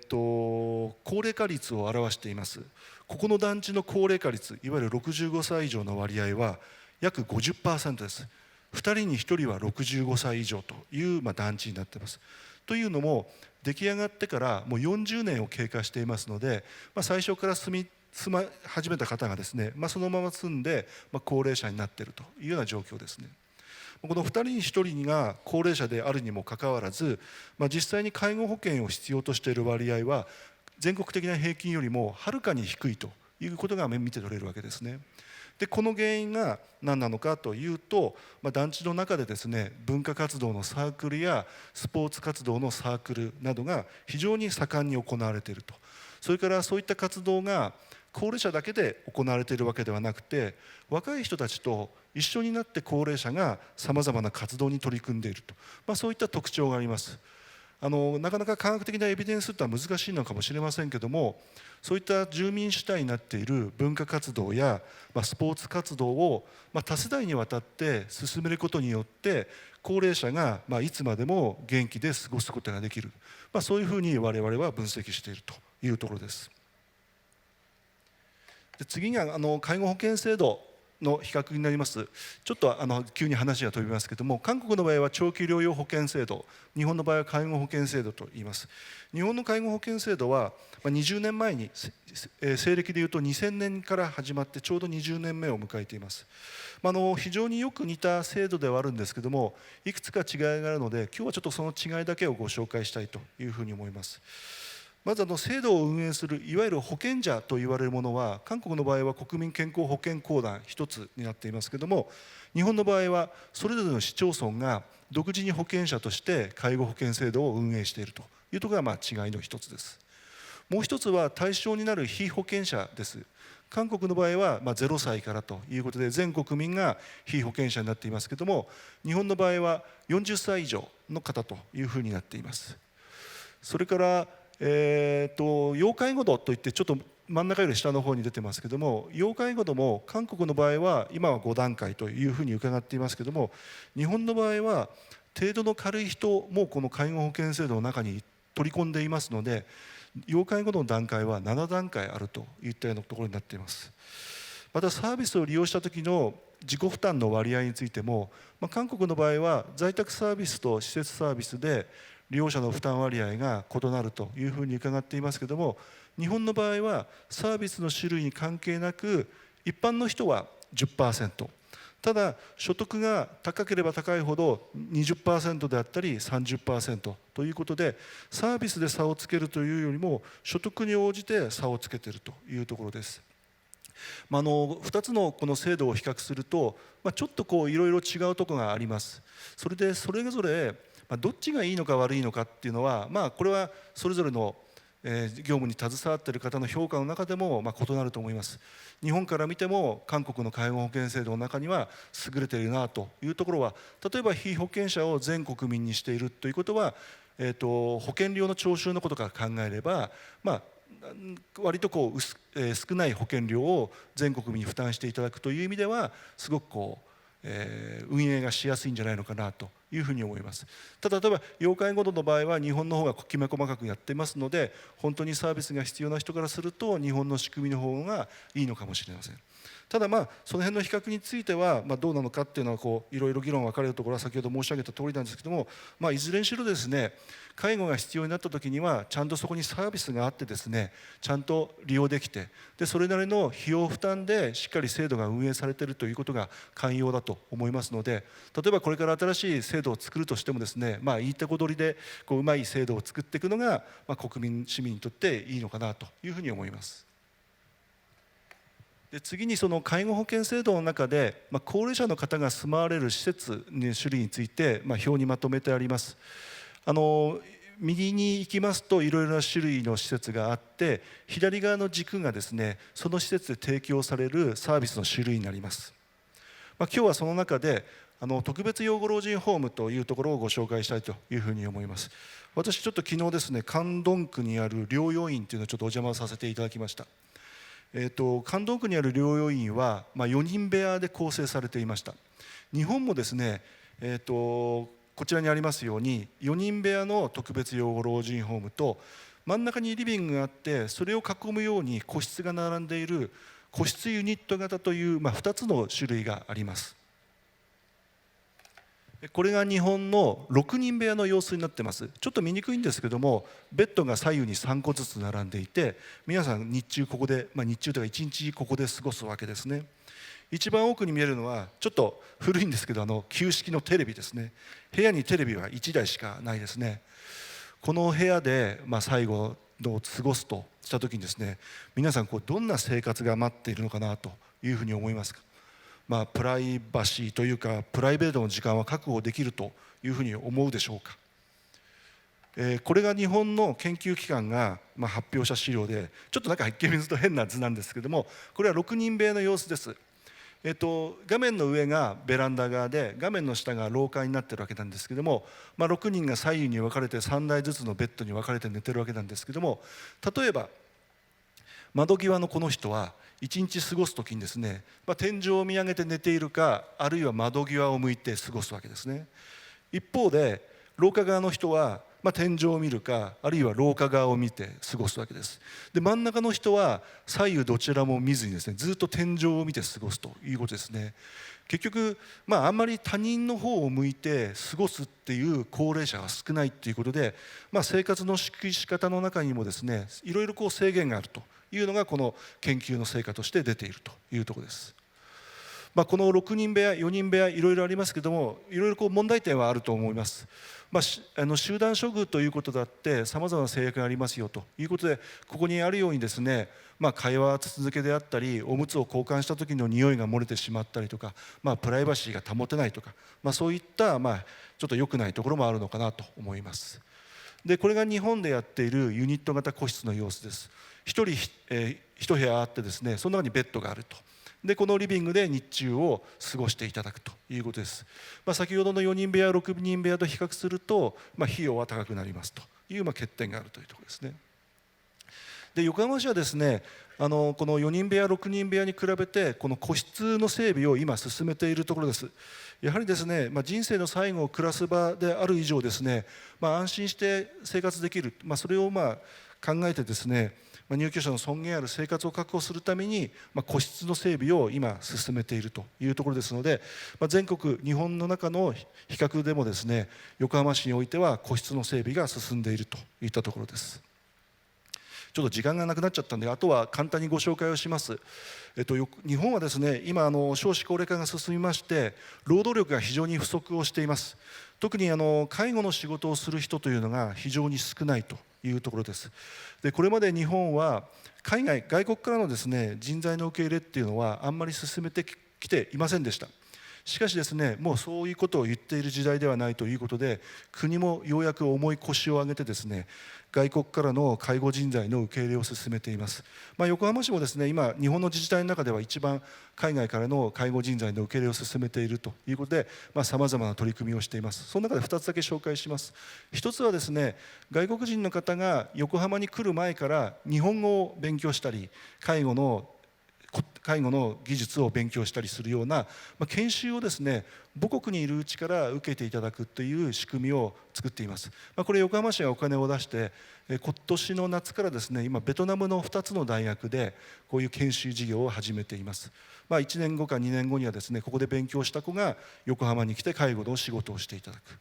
高齢化率を表しています。ここの団地の高齢化率、いわゆる65歳以上の割合は約 50% です。2人に1人は65歳以上という団地になっています。というのも出来上がってからもう40年を経過していますので、最初から住ま始めた方がですね、そのまま住んで、高齢者になっているというような状況ですね。この2人に1人が高齢者であるにもかかわらず、実際に介護保険を必要としている割合は全国的な平均よりもはるかに低いということが見て取れるわけですね。でこの原因が何なのかというと、団地の中でですね文化活動のサークルやスポーツ活動のサークルなどが非常に盛んに行われていると。それからそういった活動が高齢者だけで行われているわけではなくて、若い人たちと一緒になって高齢者がさまざまな活動に取り組んでいると、そういった特徴があります。なかなか科学的なエビデンスというのは難しいのかもしれませんけども、そういった住民主体になっている文化活動や、スポーツ活動を、多世代にわたって進めることによって高齢者が、いつまでも元気で過ごすことができる、そういうふうに我々は分析しているというところです。で次が介護保険制度の比較になります。ちょっと急に話が飛びますけれども、韓国の場合は長期療養保険制度、日本の場合は介護保険制度と言います。日本の介護保険制度は20年前に西暦でいうと2000年から始まってちょうど20年目を迎えています。非常によく似た制度ではあるんですけども、いくつか違いがあるので今日はちょっとその違いだけをご紹介したいというふうに思います。まず制度を運営するいわゆる保険者と言われるものは、韓国の場合は国民健康保険公団一つになっていますけれども、日本の場合はそれぞれの市町村が独自に保険者として介護保険制度を運営しているというところが違いの一つです。もう一つは対象になる被保険者です。韓国の場合は0歳からということで全国民が被保険者になっていますけれども、日本の場合は40歳以上の方というふうになっています。それから、要介護度といってちょっと真ん中より下の方に出てますけども、要介護度も韓国の場合は今は5段階というふうに伺っていますけども、日本の場合は程度の軽い人もこの介護保険制度の中に取り込んでいますので、要介護度の段階は7段階あるといったようなところになっています。またサービスを利用した時の自己負担の割合についても、韓国の場合は在宅サービスと施設サービスで利用者の負担割合が異なるというふうに伺っていますけれども、日本の場合はサービスの種類に関係なく一般の人は 10%、ただ所得が高ければ高いほど 20% であったり 30% ということで、サービスで差をつけるというよりも所得に応じて差をつけているというところです。2つのこの制度を比較すると、ちょっといろいろ違うところがあります。それでそれぞれどっちがいいのか悪いのかっていうのは、これはそれぞれの業務に携わっている方の評価の中でも異なると思います。日本から見ても韓国の介護保険制度の中には優れているなというところは、例えば被保険者を全国民にしているということは、保険料の徴収のことから考えれば、割と少ない保険料を全国民に負担していただくという意味ではすごく運営がしやすいんじゃないのかなというふうに思います。ただ例えば要介護度の場合は日本の方がきめ細かくやってますので、本当にサービスが必要な人からすると日本の仕組みの方がいいのかもしれません。ただその辺の比較についてはどうなのかっていうのはいろいろ議論分かれるところは先ほど申し上げた通りなんですけども、いずれにしろですね、介護が必要になった時にはちゃんとそこにサービスがあってですね、ちゃんと利用できて、でそれなりの費用負担でしっかり制度が運営されているということが寛容だと思いますので、例えばこれから新しい制度を作るとしてもですね、いいとこ取りでうまい制度を作っていくのが、国民市民にとっていいのかなというふうに思います。で次にその介護保険制度の中で、高齢者の方が住まわれる施設の種類について、表にまとめてあります。右に行きますといろいろな種類の施設があって、左側の軸がですね、その施設で提供されるサービスの種類になります。今日はその中で特別養護老人ホームというところをご紹介したいというふうに思います。私ちょっと昨日ですね、カンドン区にある療養院というのをちょっとお邪魔させていただきました。カンドン区にある療養院は、4人部屋で構成されていました。日本もですね、こちらにありますように4人部屋の特別養護老人ホームと、真ん中にリビングがあってそれを囲むように個室が並んでいる個室ユニット型という、2つの種類があります。これが日本の6人部屋の様子になっています。ちょっと見にくいんですけども、ベッドが左右に3個ずつ並んでいて、皆さん日中ここで、日中というか1日ここで過ごすわけですね。一番奥に見えるのはちょっと古いんですけど、旧式のテレビですね。部屋にテレビは1台しかないですね。この部屋で、最後を過ごすとした時にですね、皆さんどんな生活が待っているのかなというふうに思いますか。プライバシーというかプライベートの時間は確保できるというふうに思うでしょうか。これが日本の研究機関が発表した資料で、ちょっと一見見ると変な図なんですけども、これは6人部屋の様子です。画面の上がベランダ側で、画面の下が廊下になっているわけなんですけども、6人が左右に分かれて3台ずつのベッドに分かれて寝てるわけなんですけども、例えば窓際のこの人は一日過ごす時にですね、天井を見上げて寝ているか、あるいは窓際を向いて過ごすわけですね。一方で廊下側の人は天井を見るか、あるいは廊下側を見て過ごすわけです。で真ん中の人は左右どちらも見ずにですね、ずっと天井を見て過ごすということですね。結局あんまり他人の方を向いて過ごすっていう高齢者が少ないっていうことで、生活の仕方の中にもですね、いろいろ制限があるというのがこの研究の成果として出ているというところです。この6人部屋4人部屋いろいろありますけども、いろいろ問題点はあると思います。集団処遇ということだってさまざまな制約がありますよということで、ここにあるようにですね、会話続けであったり、おむつを交換した時の匂いが漏れてしまったりとか、プライバシーが保てないとか、そういったちょっと良くないところもあるのかなと思います。でこれが日本でやっているユニット型個室の様子です。1人一部屋あってですね、その中にベッドがあると。でこのリビングで日中を過ごしていただくということです。先ほどの4人部屋6人部屋と比較すると、費用は高くなりますという欠点があるというところですね。で横浜市はですね、この4人部屋6人部屋に比べてこの個室の整備を今進めているところです。やはりですね、人生の最後を暮らす場である以上ですね、安心して生活できる、それを考えてですね、入居者の尊厳ある生活を確保するために、個室の整備を今進めているというところですので、全国日本の中の比較でもですね、横浜市においては個室の整備が進んでいるといったところです。ちょっと時間がなくなっちゃったんで、あとは簡単にご紹介をします。日本はですね、今少子高齢化が進みまして、労働力が非常に不足をしています。特に介護の仕事をする人というのが非常に少ないというところです。でこれまで日本は外国からのですね、人材の受け入れっていうのはあんまり進めてきていませんでした。しかしですね、もうそういうことを言っている時代ではないということで、国もようやく重い腰を上げてですね、外国からの介護人材の受け入れを進めています。横浜市もですね、今日本の自治体の中では一番海外からの介護人材の受け入れを進めているということで、さまざまな取り組みをしています。その中で2つだけ紹介します。一つはですね、外国人の方が横浜に来る前から日本語を勉強したり、介護の技術を勉強したりするような、研修をですね、母国にいるうちから受けていただくという仕組みを作っています。これ横浜市がお金を出して、今年の夏からですね、今ベトナムの2つの大学でこういう研修事業を始めています。1年後か2年後にはですね、ここで勉強した子が横浜に来て介護の仕事をしていただく。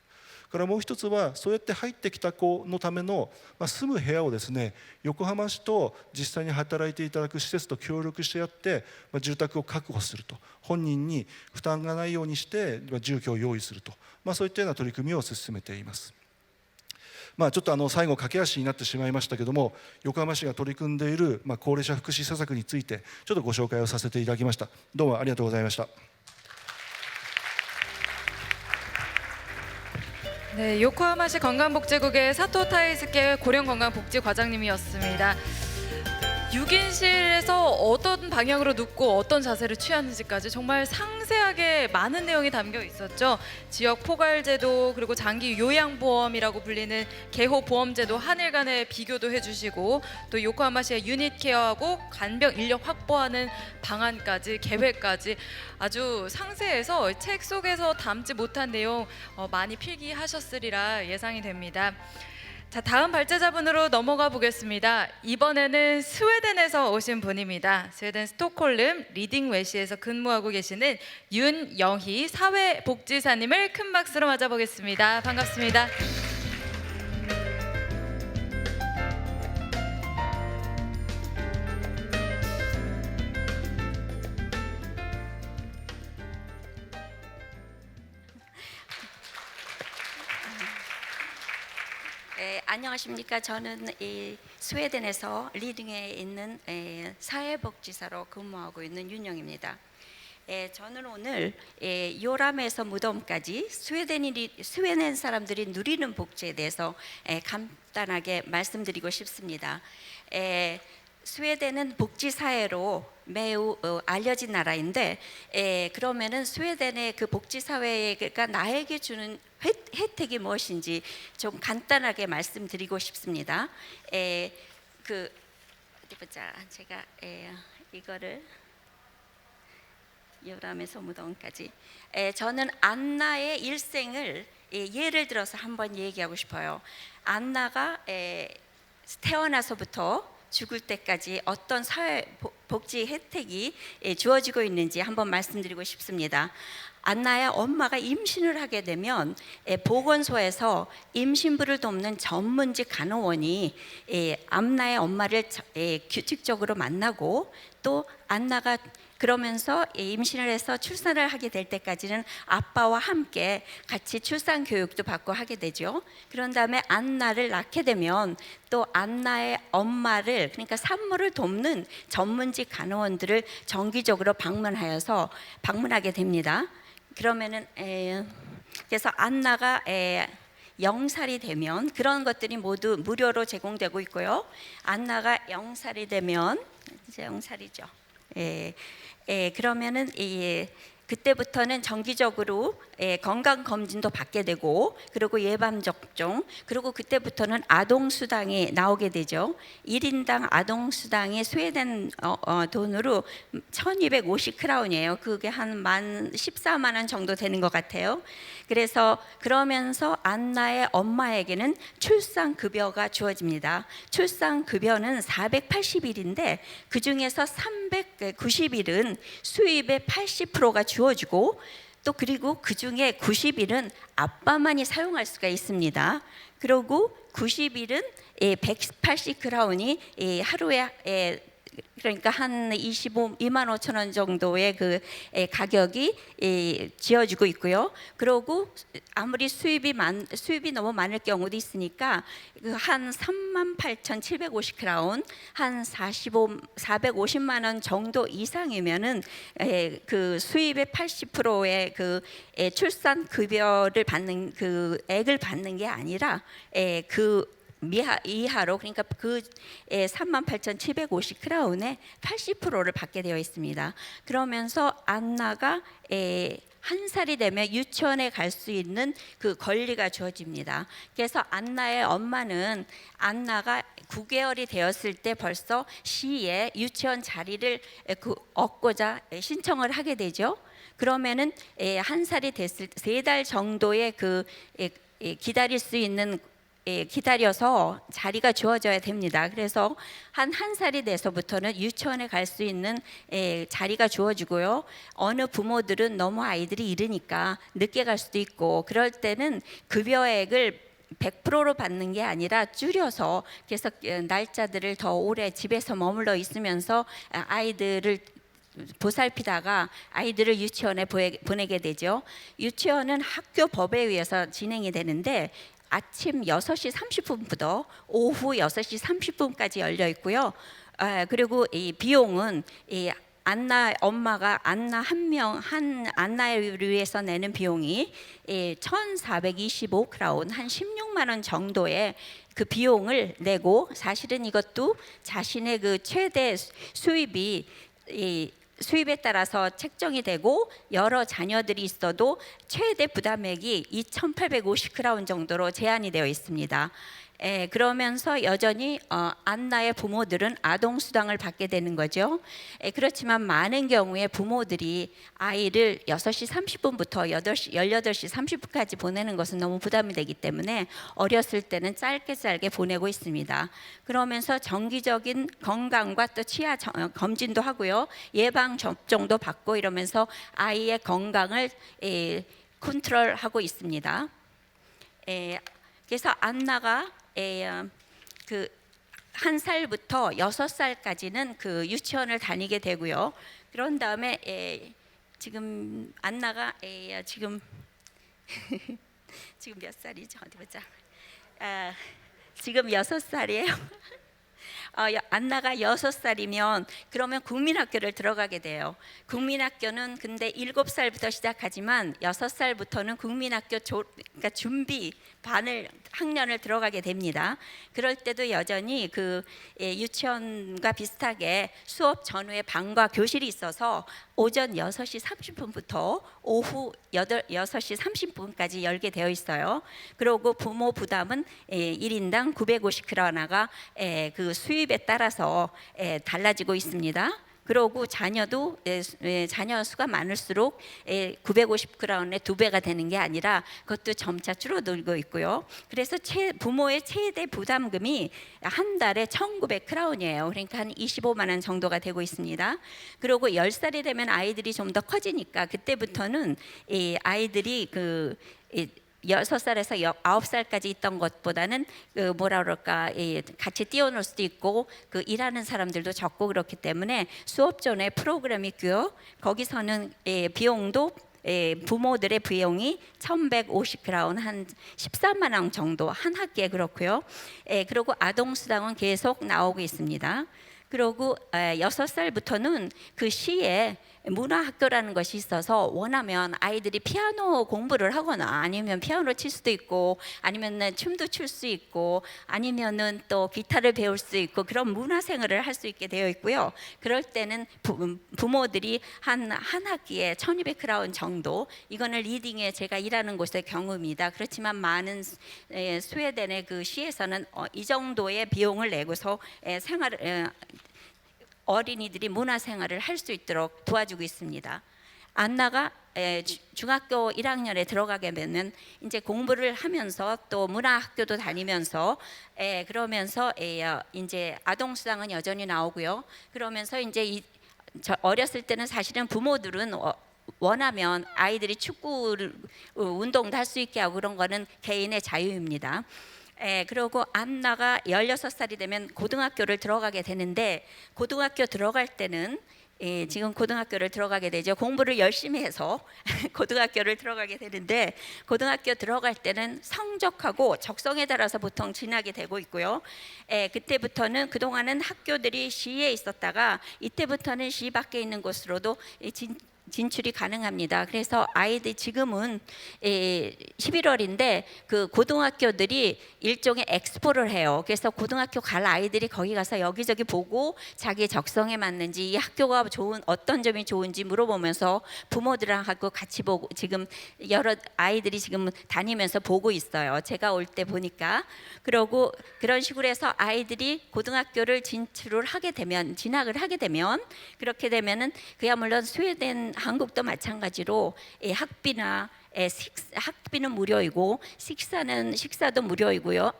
からもう一つは、そうやって入ってきた子のための、住む部屋をですね、横浜市と実際に働いていただく施設と協力してやって、住宅を確保すると、本人に負担がないようにして住居を用意すると、そういったような取り組みを進めています。ちょっと最後駆け足になってしまいましたけども、横浜市が取り組んでいる高齢者福祉施策についてちょっとご紹介をさせていただきました。どうもありがとうございました。 네, 요코하마시 건강복지국의 사토 타이스케 고령건강복지과장님이었습니다. 6인실에서 어떤 방향으로 눕고 어떤 자세를 취하는지까지 정말 상세하게 많은 내용이 담겨 있었죠. 지역 포괄제도, 그리고 장기 요양보험이라고 불리는 개호보험제도 한일 간의 비교도 해주시고, 또 요코하마시의 유닛케어하고 간병 인력 확보하는 방안까지, 계획까지 아주 상세해서 책 속에서 담지 못한 내용 많이 필기하셨으리라 예상이 됩니다. 자, 다음 발제자분으로 넘어가 보겠습니다. 이번에는 스웨덴에서 오신 분입니다. 스웨덴 스톡홀름 리딩웨시에서 근무하고 계시는 윤영희 사회복지사님을 큰 박수로 맞아보겠습니다. 반갑습니다. 안녕하십니까. 저는 이 스웨덴에서 리딩에 있는 사회복지사로 근무하고 있는 윤영입니다. 저는 오늘 요람에서 무덤까지 스웨덴 사람들이 누리는 복지에 대해서 간단하게 말씀드리고 싶습니다. 스웨덴은 복지사회로 매우 알려진 나라인데, 그러면은 스웨덴의 그 복지사회가 나에게 주는 혜택이 무엇인지 좀 간단하게 말씀드리고 싶습니다. 어디 보자. 제가 이거를 요람에서 무덤까지. 저는 안나의 일생을 예를 들어서 한번 얘기하고 싶어요. 안나가 태어나서부터 죽을 때까지 어떤 사회 복지 혜택이 주어지고 있는지 한번 말씀드리고 싶습니다. 안나의 엄마가 임신을 하게 되면 보건소에서 임신부를 돕는 전문직 간호원이 안나의 엄마를 규칙적으로 만나고, 또 안나가 그러면서 임신을 해서 출산을 하게 될 때까지는 아빠와 함께 같이 출산 교육도 받고 하게 되죠. 그런 다음에 안나를 낳게 되면 또 안나의 엄마를, 그러니까 산모를 돕는 전문직 간호원들을 정기적으로 방문하게 됩니다. 그러면은 그래서 안나가 0살이 되면 그런 것들이 모두 무료로 제공되고 있고요. 안나가 0살이 되면 이제 0살이죠. 그러면은 그때부터는 정기적으로 건강 검진도 받게 되고, 그리고 예방 접종, 그리고 그때부터는 아동 수당이 나오게 되죠. 1인당 아동 수당이 스웨덴 돈으로 1,250 크라운이에요. 그게 한 14만 원 정도 되는 것 같아요. 그래서 그러면서 안나의 엄마에게는 출산 급여가 주어집니다. 출산 급여는 480일인데 그 중에서 390일은 수입의 80%가 주어지고, 또 그리고 그 중에 90일은 아빠만이 사용할 수가 있습니다. 그리고 90일은 180 크라운이 하루에 그러니까 한 2만 5천 원 정도의 그 가격이 지어지고 있고요. 그리고 아무리 수입이 너무 많을 경우도 있으니까 한 38,750 크라운, 한 450만 원 정도 이상이면은 그 수입의 80%의 그 출산 급여를 받는 그 액을 받는 게 아니라 그 이하로, 그러니까 그 38,750 크라운의 80%를 받게 되어 있습니다. 그러면서 안나가 한 살이 되면 유치원에 갈 수 있는 그 권리가 주어집니다. 그래서 안나의 엄마는 안나가 9개월이 되었을 때 벌써 시에 유치원 자리를 얻고자 신청을 하게 되죠. 그러면은 한 살이 됐을 때 3달 정도의 그 기다릴 수 있는 기다려서 자리가 주어져야 됩니다. 그래서 한 살이 돼서부터는 유치원에 갈 수 있는 자리가 주어지고요. 어느 부모들은 너무 아이들이 이르니까 늦게 갈 수도 있고, 그럴 때는 급여액을 100%로 받는 게 아니라 줄여서, 그래서 날짜들을 더 오래 집에서 머물러 있으면서 아이들을 보살피다가 아이들을 유치원에 보내게 되죠. 유치원은 학교 법에 의해서 진행이 되는데 아침 6시 30분부터 오후 6시 30분까지 열려 있고요. 그리고 이 비용은 안나 엄마가 안나 한 안나를 위해서 내는 비용이 1,425 크라운, 한 16만 원 정도의 그 비용을 내고, 사실은 이것도 자신의 그 최대 수입에 따라서 책정이 되고, 여러 자녀들이 있어도 최대 부담액이 2,850 크라운 정도로 제한이 되어 있습니다. 그러면서 여전히 안나의 부모들은 아동 수당을 받게 되는 거죠. 그렇지만 많은 경우에 부모들이 아이를 6시 30분부터 18시 30분까지 보내는 것은 너무 부담이 되기 때문에 어렸을 때는 짧게 보내고 있습니다. 그러면서 정기적인 건강과 또 치아 검진도 하고요. 예방 접종도 받고, 이러면서 아이의 건강을 컨트롤하고 있습니다. 그래서 안나가 그 1살부터 6살까지는 그 유치원을 다니게 되고요. 그런 다음에 지금 안나가 지금 몇 살이죠? 어디 보자. 지금 6살이에요. 안나가 6살이면 그러면 국민학교를 들어가게 돼요. 국민학교는 근데 7살부터 시작하지만 6살부터는 국민학교 그러니까 준비 학년을 들어가게 됩니다. 그럴 때도 여전히 그 유치원과 비슷하게 수업 전후에 방과 교실이 있어서 오전 6시 30분부터 오후 6시 30분까지 열게 되어 있어요. 그리고 부모 부담은 1인당 950 크로나가 그 수입에 따라서 달라지고 있습니다. 그리고 자녀도 자녀 수가 많을수록 950 크라운의 2배가 되는 게 아니라 그것도 점차 줄어들고 있고요. 그래서 부모의 최대 부담금이 한 달에 1,900 크라운이에요. 그러니까 한 25만 원 정도가 되고 있습니다. 그리고 10살이 되면 아이들이 좀 더 커지니까 그때부터는 아이들이 6살에서 9살까지 있던 것보다는 뭐라 그럴까, 같이 뛰어놀 수도 있고 일하는 사람들도 적고, 그렇기 때문에 수업 전에 프로그램이 있고요. 거기서는 비용도 부모들의 비용이 1,150 크라운, 한 14만 원 정도 한 학기에 그렇고요. 그리고 아동 수당은 계속 나오고 있습니다. 그리고 6살부터는 그 시에 문화 학교라는 것이 있어서 원하면 아이들이 피아노 공부를 하거나 아니면 피아노 칠 수도 있고 아니면은 춤도 출 수 있고 아니면은 또 기타를 배울 수 있고 그런 문화 생활을 할 수 있게 되어 있고요. 그럴 때는 부모들이 한 학기에 1,200크라운 정도, 이거는 리딩에 제가 일하는 곳의 경우입니다. 그렇지만 많은 스웨덴의 그 시에서는 이 정도의 비용을 내고서 어린이들이 문화 생활을 할 수 있도록 도와주고 있습니다. 안나가 중학교 1학년에 들어가게 되면 이제 공부를 하면서 또 문화학교도 다니면서 그러면서 이제 아동수당은 여전히 나오고요. 그러면서 이제 어렸을 때는 사실은 부모들은 원하면 아이들이 축구 운동도 할 수 있게 하고 그런 거는 개인의 자유입니다. 그리고 안나가 16살이 되면 고등학교를 들어가게 되는데 고등학교 들어갈 때는 지금 고등학교를 들어가게 되죠. 공부를 열심히 해서 고등학교를 들어가게 되는데 고등학교 들어갈 때는 성적하고 적성에 따라서 보통 진학이 되고 있고요. 그때부터는 그동안은 학교들이 시에 있었다가 이때부터는 시 밖에 있는 곳으로도 진출이 가능합니다. 그래서 아이들 지금은 11월인데 그 고등학교들이 일종의 엑스포를 해요. 그래서 고등학교 갈 아이들이 거기 가서 여기저기 보고 자기 적성에 맞는지 이 학교가 어떤 점이 좋은지 물어보면서 부모들하고 같이 보고 지금 여러 아이들이 지금 다니면서 보고 있어요. 제가 올 때 보니까. 그러고 그런 식으로 해서 아이들이 고등학교를 진학을 하게 되면 그렇게 되면은 그야말로 스웨덴 한국도 마찬가지로 학비는 무료이고 식사도 무료이고요.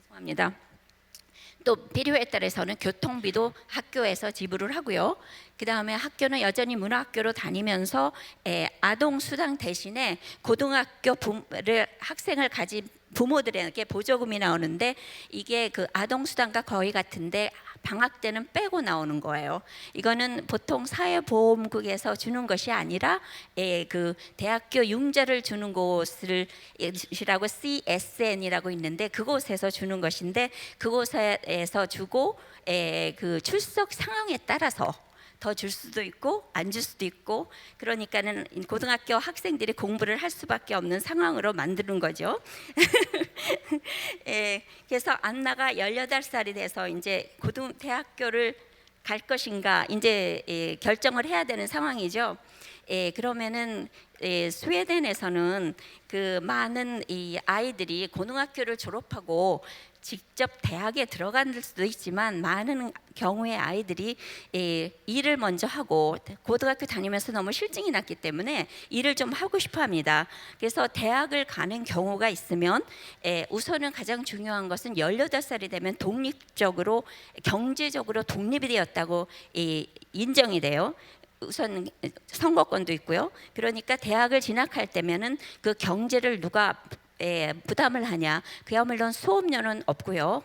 죄송합니다. 또 필요에 따라서는 교통비도 학교에서 지불을 하고요. 그 다음에 학교는 여전히 문화학교로 다니면서 아동 수당 대신에 고등학교 학생을 가진 부모들에게 보조금이 나오는데 이게 그 아동 수당과 거의 같은데 방학 때는 빼고 나오는 거예요. 이거는 보통 사회보험국에서 주는 것이 아니라 그 대학교 융자를 주는 곳이라고 CSN이라고 있는데 그곳에서 주는 것인데 그곳에서 주고 그 출석 상황에 따라서 더 줄 수도 있고 안 줄 수도 있고 그러니까는 고등학교 학생들이 공부를 할 수밖에 없는 상황으로 만드는 거죠. 그래서 안나가 18살이 돼서 이제 대학교를 갈 것인가 이제 결정을 해야 되는 상황이죠. 그러면은 스웨덴에서는 그 많은 이 아이들이 고등학교를 졸업하고 직접 대학에 들어갈 수도 있지만 많은 경우에 아이들이 일을 먼저 하고 고등학교 다니면서 너무 실증이 났기 때문에 일을 좀 하고 싶어 합니다. 그래서 대학을 가는 경우가 있으면 우선은 가장 중요한 것은 18살이 되면 독립적으로 경제적으로 독립이 되었다고 인정이 돼요. 우선 선거권도 있고요. 그러니까 대학을 진학할 때면은 그 경제를 누가 부담을 하냐? 그야말로 수업료는 없고요.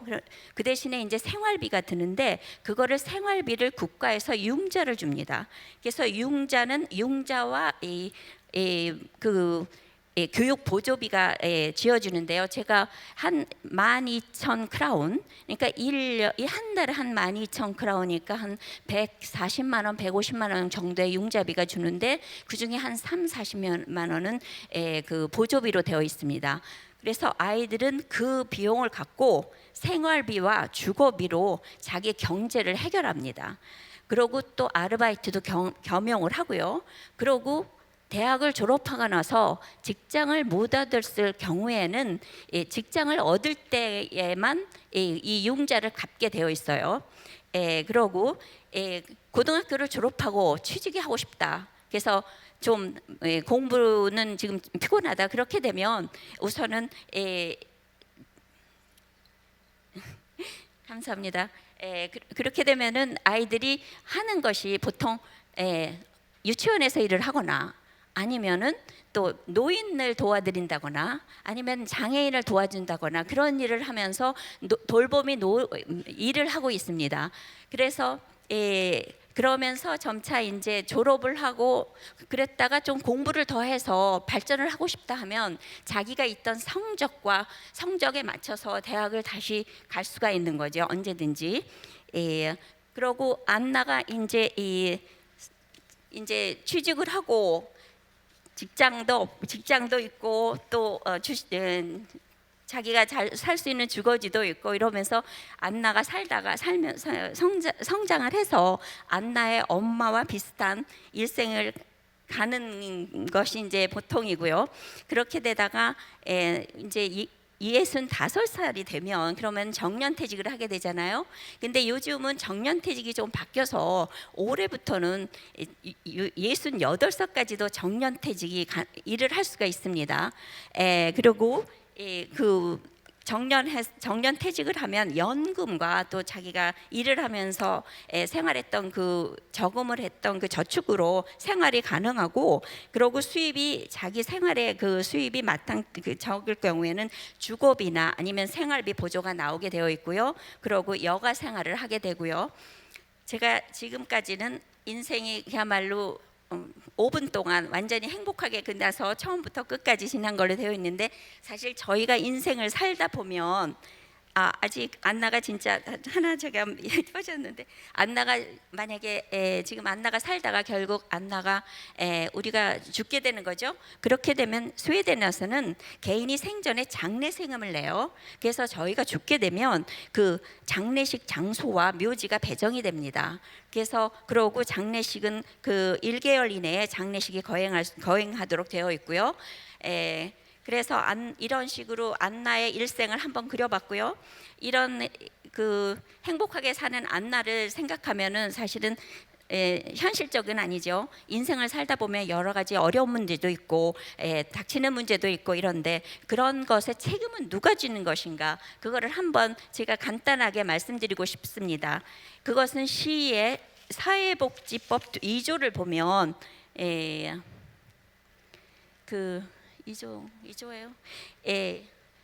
그 대신에 이제 생활비가 드는데 그거를 생활비를 국가에서 융자를 줍니다. 그래서 융자와 교육 보조비가 지어주는데요. 제가 한 12,000크라운, 그러니까 한 달에 한 12,000크라운이니까 한 140만 원, 150만 원 정도의 융자비가 주는데 그 중에 한 40만 원은 그 보조비로 되어 있습니다. 그래서 아이들은 그 비용을 갖고 생활비와 주거비로 자기 경제를 해결합니다. 그리고 또 아르바이트도 겸용을 하고요. 그리고 대학을 졸업하고 나서 직장을 못 얻었을 경우에는 직장을 얻을 때에만 이 융자를 갚게 되어 있어요. 그리고 고등학교를 졸업하고 취직이 하고 싶다. 그래서 좀 공부는 지금 피곤하다. 그렇게 되면 우선은 감사합니다. 그렇게 되면은 아이들이 하는 것이 보통 유치원에서 일을 하거나 아니면은 또 노인을 도와드린다거나 아니면 장애인을 도와준다거나 그런 일을 하면서 돌봄이 일을 하고 있습니다. 그래서 그러면서 점차 이제 졸업을 하고 그랬다가 좀 공부를 더 해서 발전을 하고 싶다 하면 자기가 있던 성적에 맞춰서 대학을 다시 갈 수가 있는 거죠. 언제든지. 그러고 안나가 이제 이제 취직을 하고 직장도 있고 또 자기가 잘 살 수 있는 주거지도 있고 이러면서 안나가 살면서 성장을 해서 안나의 엄마와 비슷한 일생을 가는 것이 이제 보통이고요. 그렇게 되다가 이제 65살이 되면 그러면 정년퇴직을 하게 되잖아요. 근데 요즘은 정년퇴직이 좀 바뀌어서 올해부터는 68살까지도 정년퇴직이 일을 할 수가 있습니다. 그리고 그 정년퇴직을 하면 연금과 또 자기가 일을 하면서 생활했던 그 저금을 했던 그 저축으로 생활이 가능하고, 그리고 수입이 자기 생활의 그 수입이 적을 경우에는 주거비나 아니면 생활비 보조가 나오게 되어 있고요. 그리고 여가 생활을 하게 되고요. 제가 지금까지는 인생이 그야말로 5분 동안 완전히 행복하게 끝나서 처음부터 끝까지 지난 걸로 되어 있는데, 사실 저희가 인생을 살다 보면 아직 안나가 진짜 하나 제가 빠졌는데, 안나가 만약에 지금 안나가 살다가 결국 안나가 우리가 죽게 되는 거죠. 그렇게 되면 스웨덴에서는 개인이 생전에 장례세금을 내요. 그래서 저희가 죽게 되면 그 장례식 장소와 묘지가 배정이 됩니다. 그래서 그러고 장례식은 그 1개월 이내에 장례식이 거행하도록 되어 있고요. 그래서 이런 식으로 안나의 일생을 한번 그려봤고요. 이런 그 행복하게 사는 안나를 생각하면은 사실은 현실적은 아니죠. 인생을 살다 보면 여러 가지 어려운 문제도 있고 닥치는 문제도 있고 이런데, 그런 것의 책임은 누가 지는 것인가, 그거를 한번 제가 간단하게 말씀드리고 싶습니다. 그것은 시의 사회복지법 2조를 보면 그 2조예요.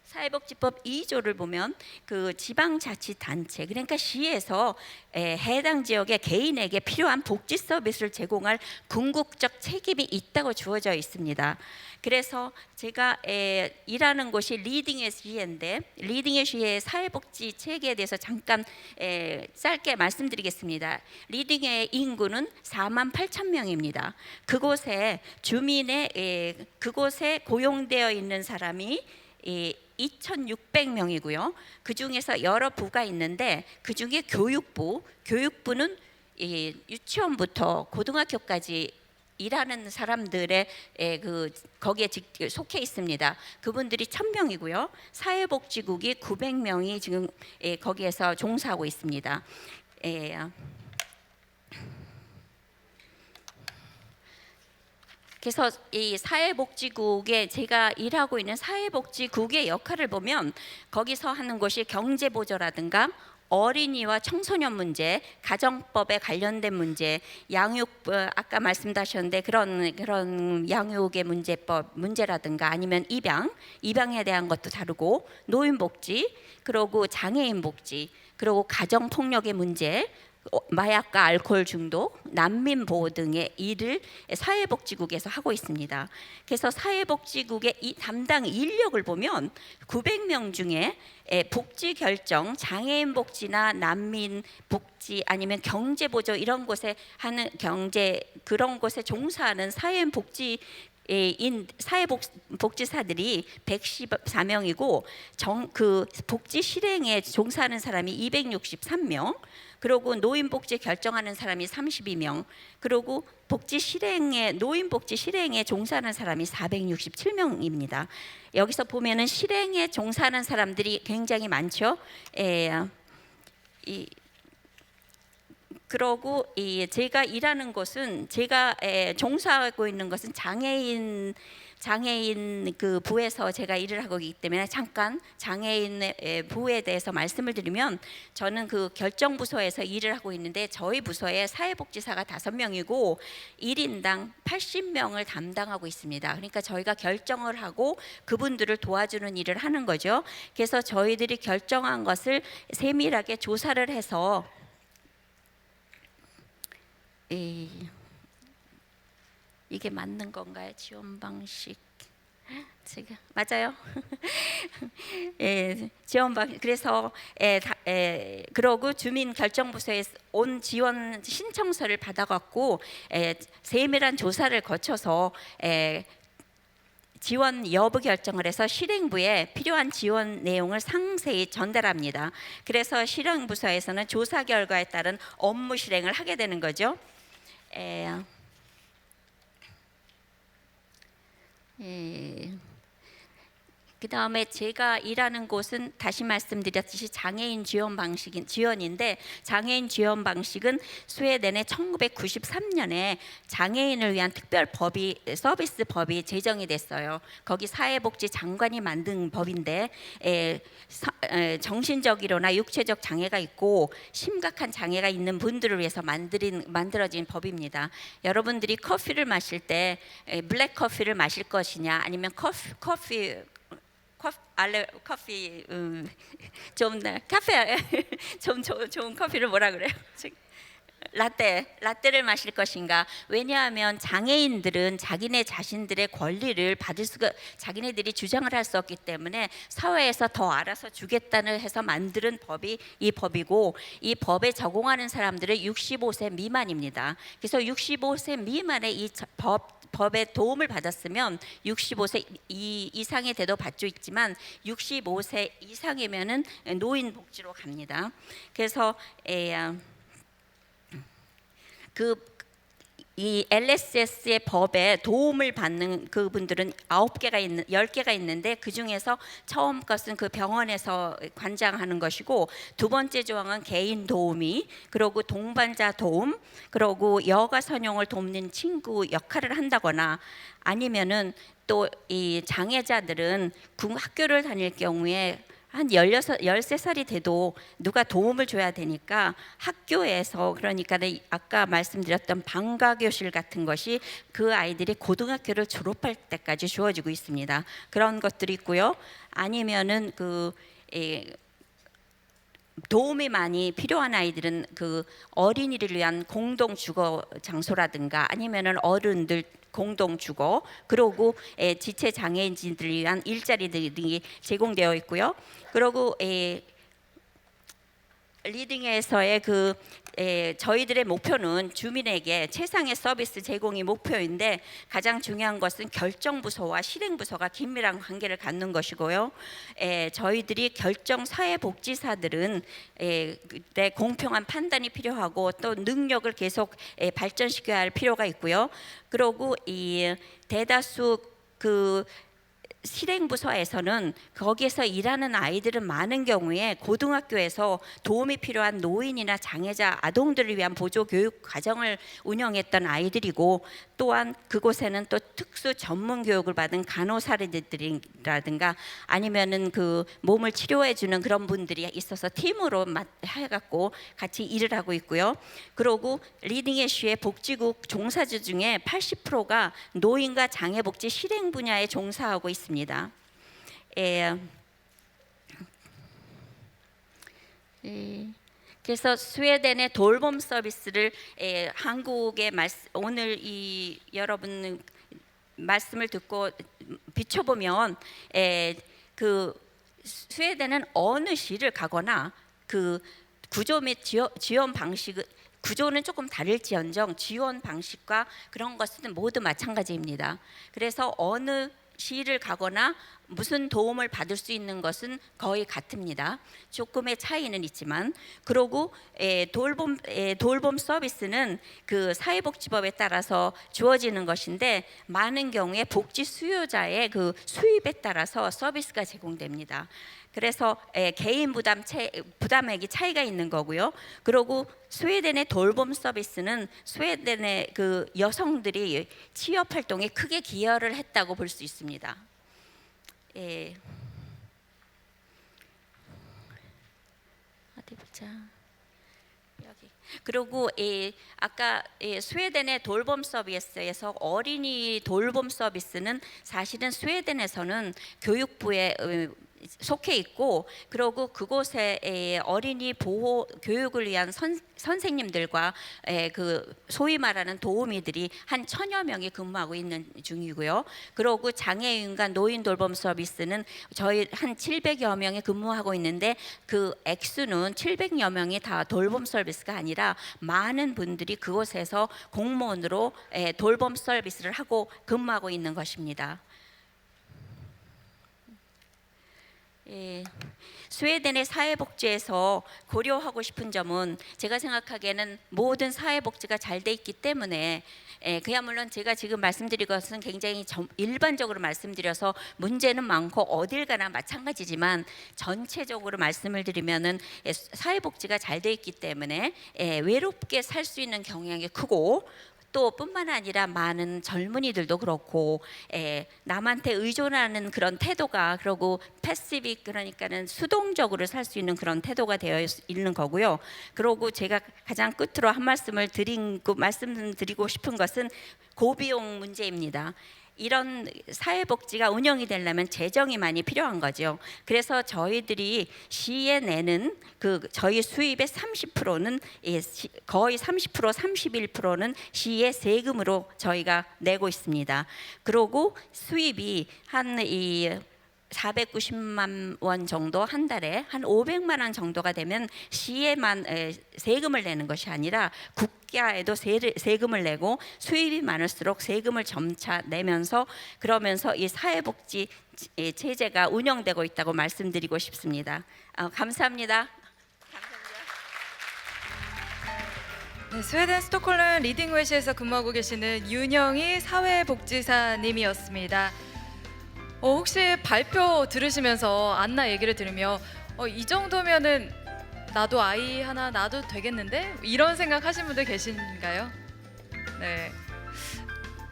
사회복지법 2조를 보면 그 지방자치단체, 그러니까 시에서 해당 지역의 개인에게 필요한 복지 서비스를 제공할 궁극적 책임이 있다고 주어져 있습니다. 그래서 제가 일하는 곳이 리딩의 시인데, 리딩의 시의 사회복지 체계에 대해서 잠깐 짧게 말씀드리겠습니다. 리딩의 인구는 48,000명입니다. 그곳에 그곳에 고용되어 있는 사람이 2,600명이고요. 그 중에서 여러 부가 있는데, 그 중에 교육부는 유치원부터 고등학교까지 일하는 사람들의 거기에 속해 있습니다. 그분들이 1,000명이고요. 사회복지국이 900명이 지금 거기에서 종사하고 있습니다. 그래서 이 사회복지국에 제가 일하고 있는 사회복지국의 역할을 보면, 거기서 하는 것이 경제보조라든가 어린이와 청소년 문제, 가정법에 관련된 문제, 양육, 아까 말씀하셨는데 그런 양육의 문제라든가 아니면 입양에 대한 것도 다루고, 노인복지, 그리고 장애인 복지, 그리고 가정폭력의 문제, 마약과 알코올 중독, 난민 보호 등의 일을 사회복지국에서 하고 있습니다. 그래서 사회복지국의 이 담당 인력을 보면 900명 중에 복지 결정, 장애인 복지나 난민 복지 아니면 경제 보조 이런 곳에 하는 그런 곳에 종사하는 사회복지사들이 114명이고 그 복지 실행에 종사하는 사람이 263명, 그리고 노인복지 결정하는 사람이 32명, 그리고 노인복지 실행에 종사하는 사람이 467명입니다. 여기서 보면은 실행에 종사하는 사람들이 굉장히 많죠. 그러고 제가 일하는 곳은, 제가 종사하고 있는 것은 장애인 그 부에서 제가 일을 하고 있기 때문에 잠깐 장애인의 부에 대해서 말씀을 드리면, 저는 그 결정부서에서 일을 하고 있는데 저희 부서에 사회복지사가 5명이고 1인당 80명을 담당하고 있습니다. 그러니까 저희가 결정을 하고 그분들을 도와주는 일을 하는 거죠. 그래서 저희들이 결정한 것을 세밀하게 조사를 해서 이게 맞는 건가요? 지원 방식. 지금 맞아요. 지원방 그래서 그러고 주민결정부서에 온 지원 신청서를 받아갖고 세밀한 조사를 거쳐서 지원 여부 결정을 해서 실행부에 필요한 지원 내용을 상세히 전달합니다. 그래서 실행부서에서는 조사 결과에 따른 업무 실행을 하게 되는 거죠. 그 다음에 제가 일하는 곳은 다시 말씀드렸듯이 장애인 지원인데 장애인 지원 방식은 스웨덴의 1993년에 장애인을 위한 특별 서비스 법이 제정이 됐어요. 거기 사회복지 장관이 만든 법인데 정신적이거나 육체적 장애가 있고 심각한 장애가 있는 분들을 위해서 만들어진 법입니다. 여러분들이 커피를 마실 때 블랙 커피를 마실 것이냐 아니면 커피 좀 카페 좀 좋은 커피를 뭐라 그래요? 라떼를 마실 것인가? 왜냐하면 장애인들은 자기네 자신들의 권리를 받을 수가 자기네들이 주장을 할 수 없기 때문에 사회에서 더 알아서 주겠다는 해서 만드는 법이 이 법이고 이 법에 적용하는 사람들은 65세 미만입니다. 그래서 65세 미만의 이 법의 도움을 받았으면 65세 이상이 돼도 받죠 있지만 65세 이상이면은 노인 복지로 갑니다. 그래서 이 LSS의 법에 도움을 받는 그분들은 10개가 있는데 그 중에서 처음 것은 그 병원에서 관장하는 것이고 두 번째 조항은 개인 도우미 그리고 동반자 도움 그리고 여가 선용을 돕는 친구 역할을 한다거나 아니면은 또 이 장애자들은 학교를 다닐 경우에 한 13살이 돼도 누가 도움을 줘야 되니까 학교에서 그러니까 아까 말씀드렸던 방과교실 같은 것이 그 아이들이 고등학교를 졸업할 때까지 주어지고 있습니다. 그런 것들이 있고요. 아니면은 도움이 많이 필요한 아이들은 그 어린이를 위한 공동 주거 장소라든가 아니면은 어른들 공동 주거 그리고 지체 장애인들을 위한 일자리들이 제공되어 있고요. 그리고 리딩에서의 저희들의 목표는 주민에게 최상의 서비스 제공이 목표인데 가장 중요한 것은 결정부서와 실행부서가 긴밀한 관계를 갖는 것이고요. 저희들이 사회복지사들은 공평한 판단이 필요하고 또 능력을 계속 발전시켜야 할 필요가 있고요. 그리고 이 대다수 실행부서에서는 거기에서 일하는 아이들은 많은 경우에 고등학교에서 도움이 필요한 노인이나 장애자 아동들을 위한 보조 교육 과정을 운영했던 아이들이고 또한 그곳에는 또 특수 전문 교육을 받은 간호사들이라든가 아니면은 그 몸을 치료해 주는 그런 분들이 있어서 팀으로 해갖고 같이 일을 하고 있고요. 그리고 리딩 애쉬의 복지국 종사자 중에 80%가 노인과 장애복지 실행 분야에 종사하고 있습니다. 그래서 스웨덴의 돌봄 서비스를 한국의 오늘 이 여러분 말씀을 듣고 비춰보면 그 스웨덴은 어느 시를 가거나 그 구조 및 지원 방식은 구조는 조금 다를지언정 지원 방식과 그런 것은 모두 마찬가지입니다. 그래서 어느 시를 가거나 무슨 도움을 받을 수 있는 것은 거의 같습니다. 조금의 차이는 있지만 그리고 돌봄 서비스는 그 사회복지법에 따라서 주어지는 것인데 많은 경우에 복지 수요자의 그 수입에 따라서 서비스가 제공됩니다. 그래서 개인 부담액이 차이가 있는 거고요. 그리고 스웨덴의 돌봄 서비스는 스웨덴의 그 여성들이 취업 활동에 크게 기여를 했다고 볼 수 있습니다. 어디 보자. 여기. 그리고 아까 스웨덴의 돌봄 서비스에서 어린이 돌봄 서비스는 사실은 스웨덴에서는 교육부의 속해 있고, 그리고 그곳에 어린이 보호 교육을 위한 선생님들과 그 소위 말하는 도우미들이 한 1000여 명이 근무하고 있는 중이고요. 그리고 장애인과 노인 돌봄 서비스는 저희 한 700여 명이 근무하고 있는데, 그 액수는 700여 명이 다 돌봄 서비스가 아니라 많은 분들이 그곳에서 공무원으로 돌봄 서비스를 하고 근무하고 있는 것입니다. 스웨덴의 사회복지에서 고려하고 싶은 점은, 제가 생각하기에는 모든 사회복지가 잘 돼 있기 때문에, 그야 물론 제가 지금 말씀드릴 것은 굉장히 일반적으로 말씀드려서 문제는 많고 어딜 가나 마찬가지지만, 전체적으로 말씀을 드리면은 사회복지가 잘 돼 있기 때문에 외롭게 살 수 있는 경향이 크고, 또 뿐만 아니라 많은 젊은이들도 그렇고 남한테 의존하는 그런 태도가, 그리고 패시브, 그러니까는 수동적으로 살 수 있는 그런 태도가 되어 있는 거고요. 그리고 제가 가장 끝으로 한 말씀드리고 싶은 것은 고비용 문제입니다. 이런 사회복지가 운영이 되려면 재정이 많이 필요한 거죠. 그래서 저희들이 시에 내는 저희 수입의 30%는 거의 30%, 31%는 시의 세금으로 저희가 내고 있습니다. 그리고 수입이 한 490만 원 정도, 한 달에 한 500만 원 정도가 되면 시에만 세금을 내는 것이 아니라 국가에도 세금을 내고, 수입이 많을수록 세금을 점차 내면서, 그러면서 이 사회복지 체제가 운영되고 있다고 말씀드리고 싶습니다. 감사합니다. 네, 스웨덴 스톡홀름 리딩웨시에서 근무하고 계시는 윤영희 사회복지사님이었습니다. 혹시 발표 들으시면서 안나 얘기를 들으며 이 정도면은 나도 아이 하나 낳아도 되겠는데? 이런 생각 하신 분들 계신가요? 네.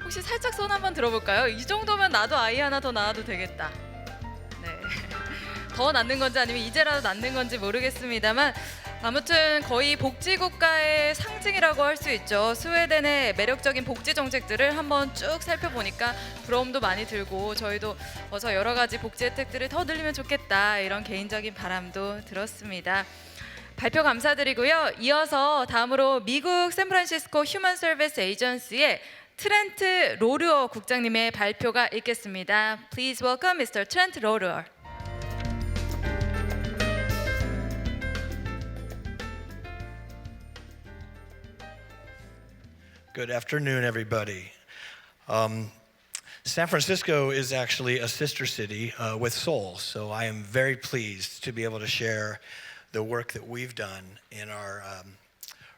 혹시 살짝 손 한번 들어볼까요? 이 정도면 나도 아이 하나 더 낳아도 되겠다. 네. 더 낳는 건지 아니면 이제라도 낳는 건지 모르겠습니다만, 아무튼 거의 복지국가의 상징이라고 할 수 있죠. 스웨덴의 매력적인 복지 정책들을 한번 쭉 살펴보니까 부러움도 많이 들고, 저희도 어서 여러 가지 복지 혜택들을 더 늘리면 좋겠다, 이런 개인적인 바람도 들었습니다. 발표 감사드리고요. 이어서 다음으로 미국 샌프란시스코 휴먼 서비스 에이전시의 트렌트 로르어 국장님의 발표가 있겠습니다. Please welcome Mr. Trent Rohrer. Good afternoon, everybody. San Francisco is actually a sister city with Seoul, so I am very pleased to be able to share the work that we've done in our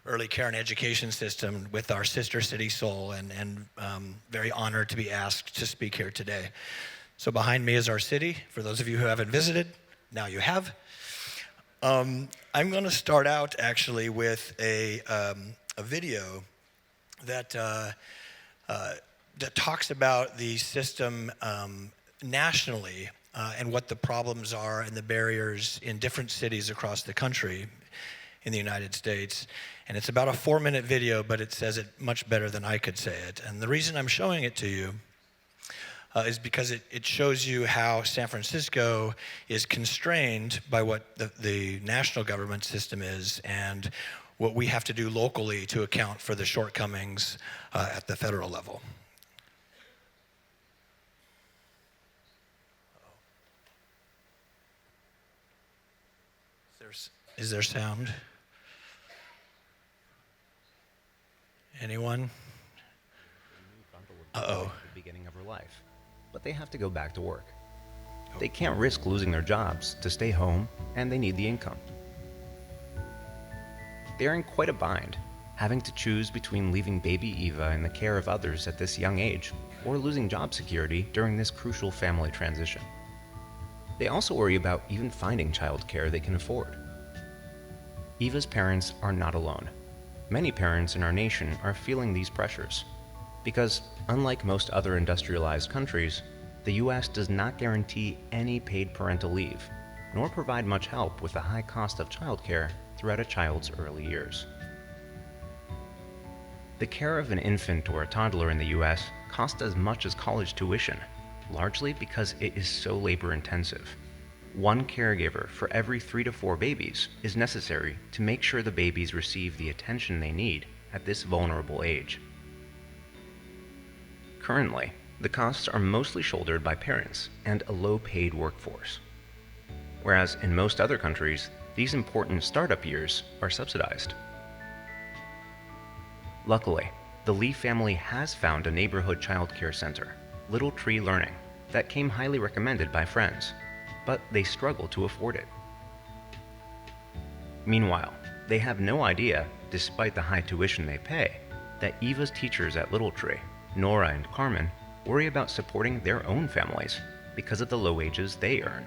early care and education system with our sister city, Seoul, and very honored to be asked to speak here today. So behind me is our city. For those of you who haven't visited, now you have. I'm going to start out actually with a video that talks about the system nationally and what the problems are and the barriers in different cities across the country in the United States. And it's about a 4-minute video, but it says it much better than I could say it. And the reason I'm showing it to you is because it shows you how San Francisco is constrained by what the national government system is, and what we have to do locally to account for the shortcomings at the federal level. Is there sound? Anyone? Uh-oh. The beginning of her life, but they have to go back to work. They can't risk losing their jobs to stay home, and they need the income. They're in quite a bind, having to choose between leaving baby Eva in the care of others at this young age, or losing job security during this crucial family transition. They also worry about even finding childcare they can afford. Eva's parents are not alone. Many parents in our nation are feeling these pressures, because unlike most other industrialized countries, the US does not guarantee any paid parental leave, nor provide much help with the high cost of childcare throughout a child's early years. The care of an infant or a toddler in the US costs as much as college tuition, largely because it is so labor intensive. one caregiver for every 3 to 4 babies is necessary to make sure the babies receive the attention they need at this vulnerable age. Currently, the costs are mostly shouldered by parents and a low-paid workforce, whereas in most other countries, these important startup years are subsidized. Luckily, the Lee family has found a neighborhood child care center, Little Tree Learning, that came highly recommended by friends, but they struggle to afford it. Meanwhile, they have no idea, despite the high tuition they pay, that Eva's teachers at Little Tree, Nora and Carmen, worry about supporting their own families because of the low wages they earn.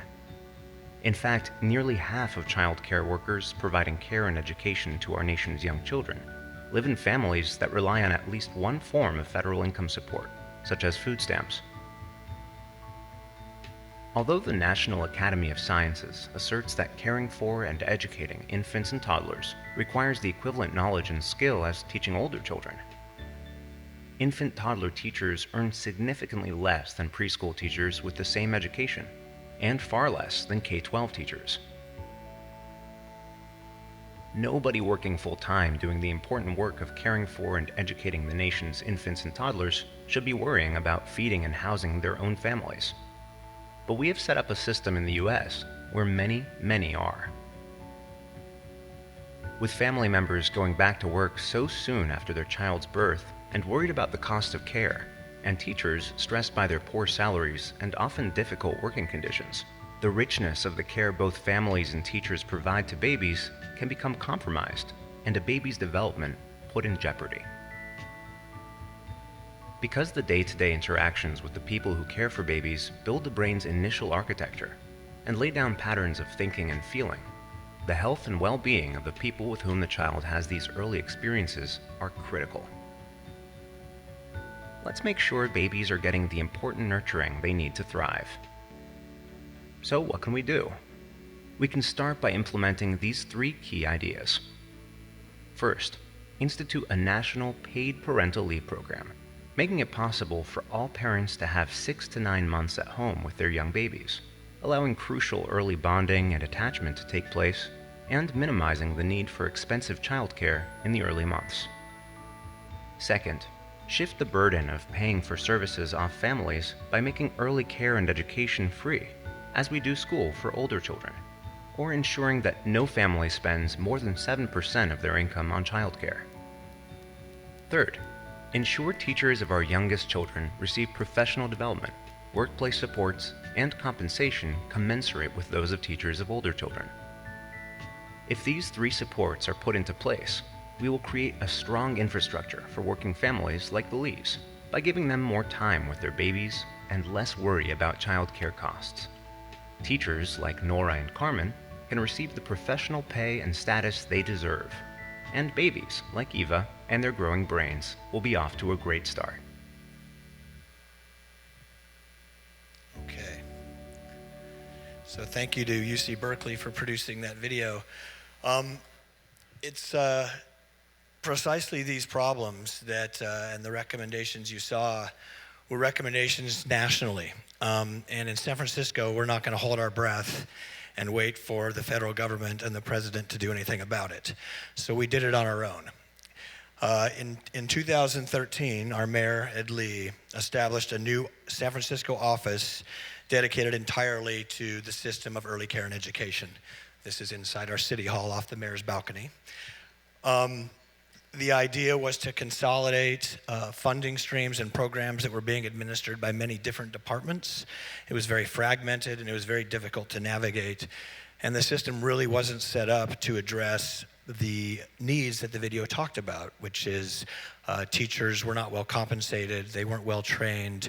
In fact, nearly half of child care workers providing care and education to our nation's young children live in families that rely on at least one form of federal income support, such as food stamps. Although the National Academy of Sciences asserts that caring for and educating infants and toddlers requires the equivalent knowledge and skill as teaching older children, infant-toddler teachers earn significantly less than preschool teachers with the same education, and far less than K-12 teachers. Nobody working full-time doing the important work of caring for and educating the nation's infants and toddlers should be worrying about feeding and housing their own families. But we have set up a system in the US where many, many are. With family members going back to work so soon after their child's birth and worried about the cost of care, and teachers stressed by their poor salaries and often difficult working conditions, the richness of the care both families and teachers provide to babies can become compromised and a baby's development put in jeopardy. Because the day-to-day interactions with the people who care for babies build the brain's initial architecture and lay down patterns of thinking and feeling, the health and well-being of the people with whom the child has these early experiences are critical. Let's make sure babies are getting the important nurturing they need to thrive. So what can we do? We can start by implementing these 3 key ideas. First, institute a national paid parental leave program, making it possible for all parents to have 6 to 9 months at home with their young babies, allowing crucial early bonding and attachment to take place, and minimizing the need for expensive childcare in the early months. Second, shift the burden of paying for services off families by making early care and education free, as we do school for older children, or ensuring that no family spends more than 7% of their income on childcare. Third, ensure teachers of our youngest children receive professional development, workplace supports, and compensation commensurate with those of teachers of older children. If these 3 supports are put into place, we will create a strong infrastructure for working families like the Lees by giving them more time with their babies and less worry about childcare costs. Teachers like Nora and Carmen can receive the professional pay and status they deserve, and babies like Eva and their growing brains will be off to a great start. Okay. So thank you to UC Berkeley for producing that video. It's precisely these problems that and the recommendations you saw were recommendations nationally. And in San Francisco, we're not going to hold our breath and wait for the federal government and the president to do anything about it. So we did it on our own. In 2013, our mayor, Ed Lee, established a new San Francisco office dedicated entirely to the system of early care and education. This is inside our city hall off the mayor's balcony. The idea was to consolidate funding streams and programs that were being administered by many different departments. It was very fragmented and it was very difficult to navigate. And the system really wasn't set up to address the needs that the video talked about, which is teachers were not well compensated, they weren't well trained,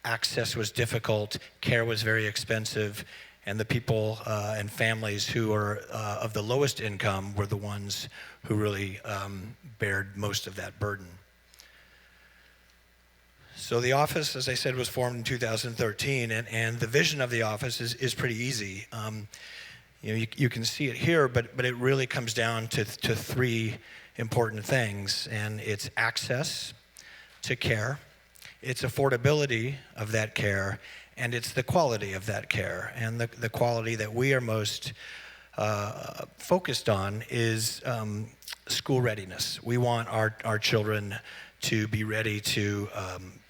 access was difficult, care was very expensive, and the people and families who are of the lowest income were the ones who really bared most of that burden. So the office, as I said, was formed in 2013, and the vision of the office is pretty easy. You can see it here, but it really comes down to 3 important things, and it's access to care, it's affordability of that care, and it's the quality of that care. And the quality that we are most focused on is school readiness. We want our children to be ready to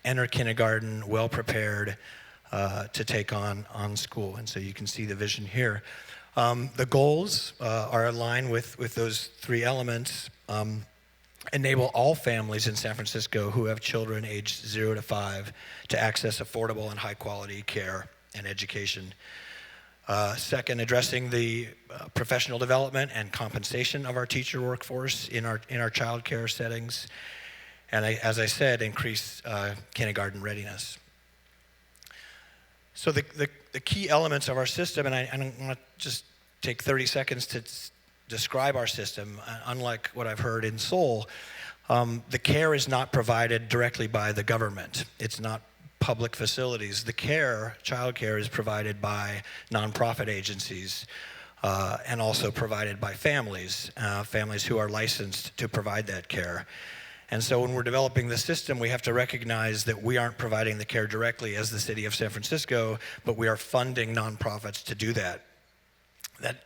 enter kindergarten well prepared to take on school. And so you can see the vision here. The goals are aligned with those three elements. Enable all families in San Francisco who have children aged 0 to 5 to access affordable and high quality care and education. Second, addressing the professional development and compensation of our teacher workforce in our child care settings. And as I said, increase kindergarten readiness. So the key elements of our system, and I want to just take 30 seconds to describe our system. Unlike what I've heard in Seoul, the care is not provided directly by the government. It's not public facilities. The care, child care, is provided by nonprofit agencies and also provided by families, families who are licensed to provide that care. And so when we're developing the system, we have to recognize that we aren't providing the care directly as the city of San Francisco, but we are funding nonprofits to do that.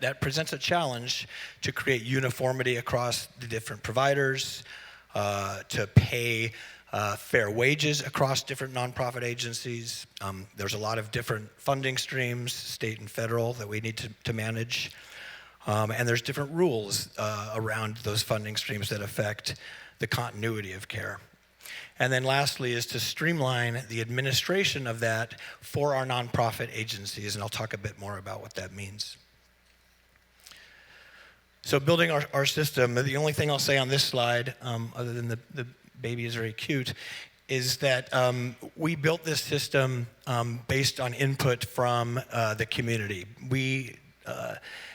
That presents a challenge to create uniformity across the different providers, to pay fair wages across different nonprofit agencies. There's a lot of different funding streams, state and federal, that we need to manage. And there's different rules around those funding streams that affect the continuity of care. And then lastly is to streamline the administration of that for our nonprofit agencies, and I'll talk a bit more about what that means. So building our system, the only thing I'll say on this slide, other than the baby is very cute, is that we built this system based on input from the community. We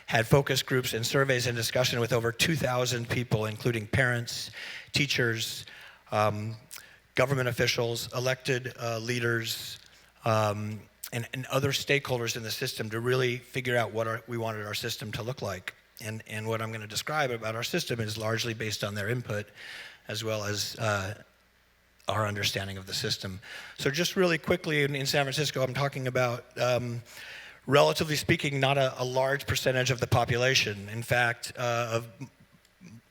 had focus groups and surveys and discussion with over 2,000 people, including parents, teachers, government officials, elected leaders, and other stakeholders in the system to really figure out what we wanted our system to look like. And what I'm going to describe about our system is largely based on their input, as well as our understanding of the system. So just really quickly, in San Francisco, I'm talking about, relatively speaking, not a large percentage of the population. In fact, of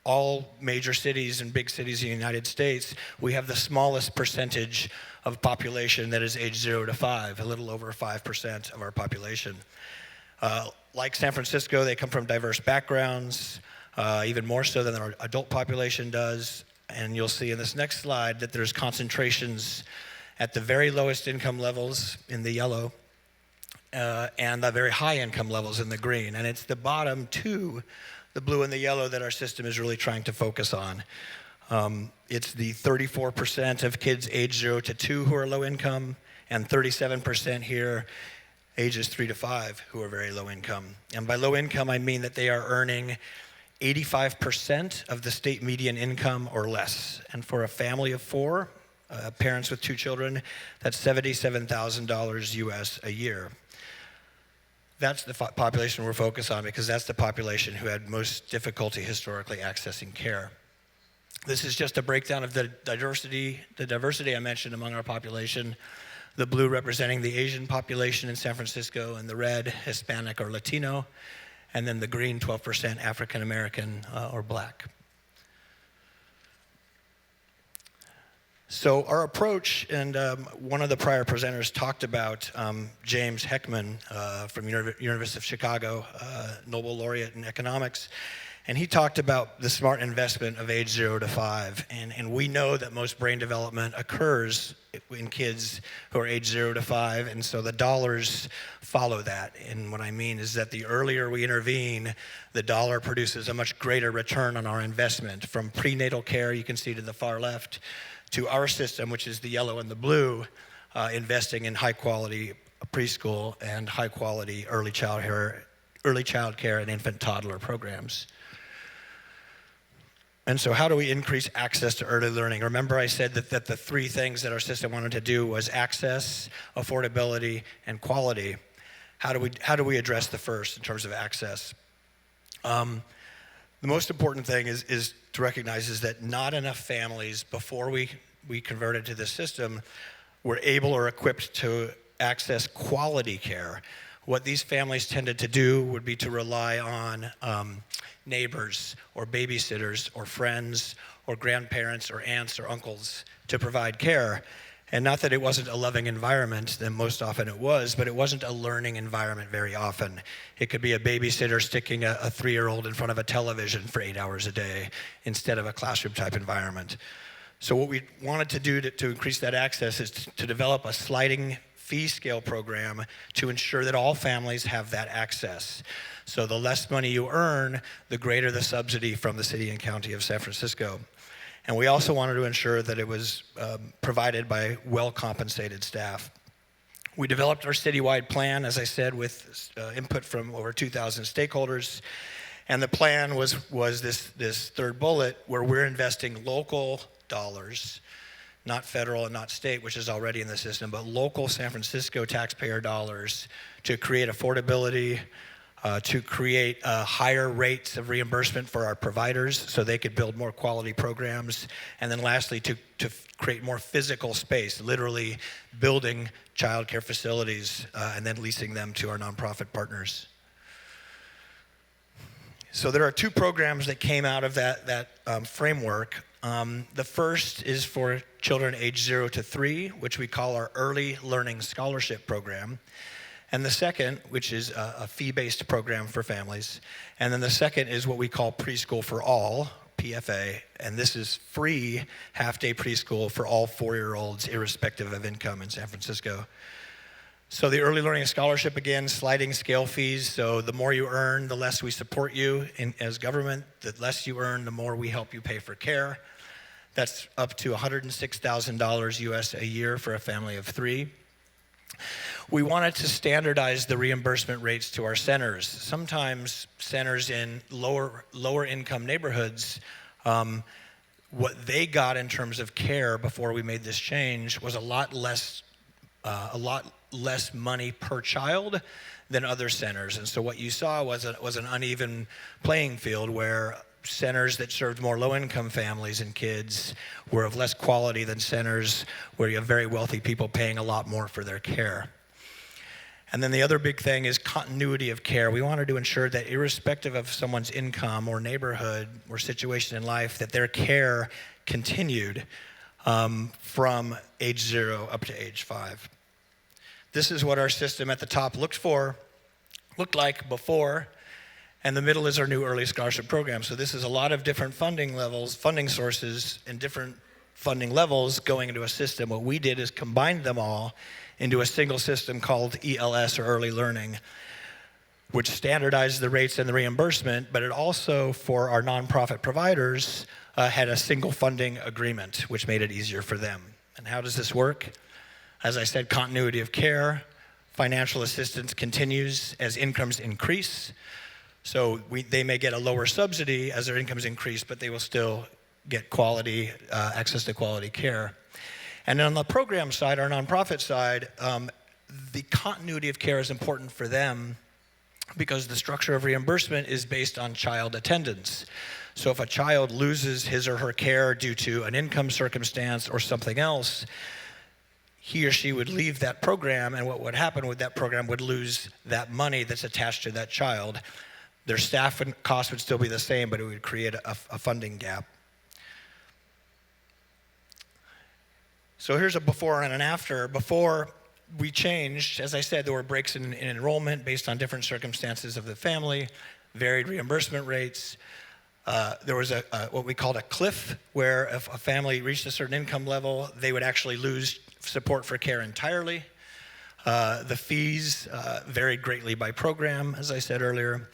all major cities and big cities in the United States, we have the smallest percentage of population that is age 0 to 5, a little over 5% of our population. Like San Francisco, they come from diverse backgrounds, even more so than our adult population does. And you'll see in this next slide that there's concentrations at the very lowest income levels in the yellow and the very high income levels in the green. And it's the bottom two, the blue and the yellow, that our system is really trying to focus on. It's the 34% of kids age 0 to 2 who are low income, and 37% here ages 3 to 5 who are very low income. And by low income, I mean that they are earning 85% of the state median income or less. And for a family of 4, parents with 2 children, that's $77,000 US a year. That's the population we're focused on, because that's the population who had most difficulty historically accessing care. This is just a breakdown of the diversity I mentioned among our population. The blue representing the Asian population in San Francisco, and the red Hispanic or Latino, and then the green 12% African American or Black. So our approach, and one of the prior presenters talked about James Heckman from University of Chicago, Nobel laureate in economics, and he talked about the smart investment of age 0 to 5. And we know that most brain development occurs in kids who are age 0 to 5, and so the dollars follow that. And what I mean is that the earlier we intervene, the dollar produces a much greater return on our investment. From prenatal care, you can see to the far left, to our system, which is the yellow and the blue, investing in high quality preschool and high quality early child care and infant toddler programs. And so how do we increase access to early learning? Remember I said that the 3 things that our system wanted to do was access, affordability, and quality. How do we address the first in terms of access? The most important thing is to recognize is that not enough families, before we converted to this system, were able or equipped to access quality care. What these families tended to do would be to rely on neighbors or babysitters or friends or grandparents or aunts or uncles to provide care. And not that it wasn't a loving environment, then most often it was, but it wasn't a learning environment very often. It could be a babysitter sticking a 3-year-old in front of a television for 8 hours a day instead of a classroom type environment. So what we wanted to do to increase that access is to develop a sliding fee scale program to ensure that all families have that access. So the less money you earn, the greater the subsidy from the city and county of San Francisco. And we also wanted to ensure that it was provided by well-compensated staff. We developed our citywide plan, as I said, with input from over 2,000 stakeholders. And the plan was this third bullet where we're investing local dollars, not federal and not state, which is already in the system, but local San Francisco taxpayer dollars to create affordability, to create higher rates of reimbursement for our providers so they could build more quality programs. And then lastly, to create more physical space, literally building childcare facilities and then leasing them to our nonprofit partners. So there are 2 programs that came out of that framework. The first is for children age 0 to 3, which we call our Early Learning Scholarship Program. And the second, which is a fee-based program for families. And then the second is what we call Preschool for All, PFA. And this is free half-day preschool for all 4-year-olds, irrespective of income in San Francisco. So the Early Learning Scholarship, again, sliding scale fees. So the more you earn, the less we support you as government. The less you earn, the more we help you pay for care. That's up to $106,000 US a year for a family of 3. We wanted to standardize the reimbursement rates to our centers. Sometimes centers in lower income neighborhoods, what they got in terms of care before we made this change was a lot less money per child than other centers. And so what you saw was an uneven playing field where centers that served more low-income families and kids were of less quality than centers where you have very wealthy people paying a lot more for their care. And then the other big thing is continuity of care. We wanted to ensure that irrespective of someone's income or neighborhood or situation in life, that their care continued from age 0 up to age 5. This is what our system at the top looked like before. And the middle is our new early scholarship program. So this is a lot of different funding levels, funding sources, and different funding levels going into a system. What we did is combine them all into a single system called ELS, or Early Learning, which standardized the rates and the reimbursement, but it also, for our nonprofit providers, had a single funding agreement, which made it easier for them. And how does this work? As I said, continuity of care, financial assistance continues as incomes increase. So they may get a lower subsidy as their incomes increase, but they will still get quality, access to quality care. And on the program side, our nonprofit side, the continuity of care is important for them because the structure of reimbursement is based on child attendance. So if a child loses his or her care due to an income circumstance or something else, he or she would leave that program, and what would happen with that program would lose that money that's attached to that child. Their staff and costs would still be the same, but it would create a funding gap. So here's a before and an after. Before we changed, as I said, there were breaks in enrollment based on different circumstances of the family, varied reimbursement rates. There was what we called a cliff, where if a family reached a certain income level, they would actually lose support for care entirely. The fees varied greatly by program, as I said earlier.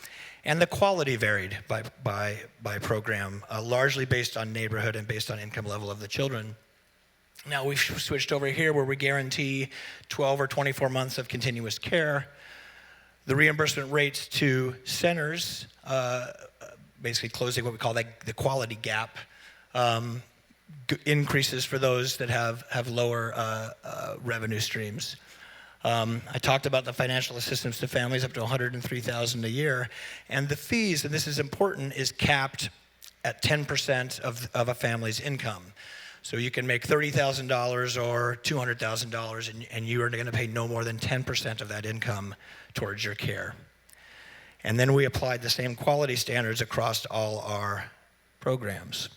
And the quality varied by program, largely based on neighborhood and based on income level of the children. Now we've switched over here where we guarantee 12 or 24 months of continuous care. The reimbursement rates to centers, basically closing what we call the quality gap, increases for those that have lower revenue streams. I talked about the financial assistance to families up to $103,000 a year, and the fees, and this is important, is capped at 10% of a family's income. So you can make $30,000 or $200,000, and you are going to pay no more than 10% of that income towards your care. And then we applied the same quality standards across all our programs.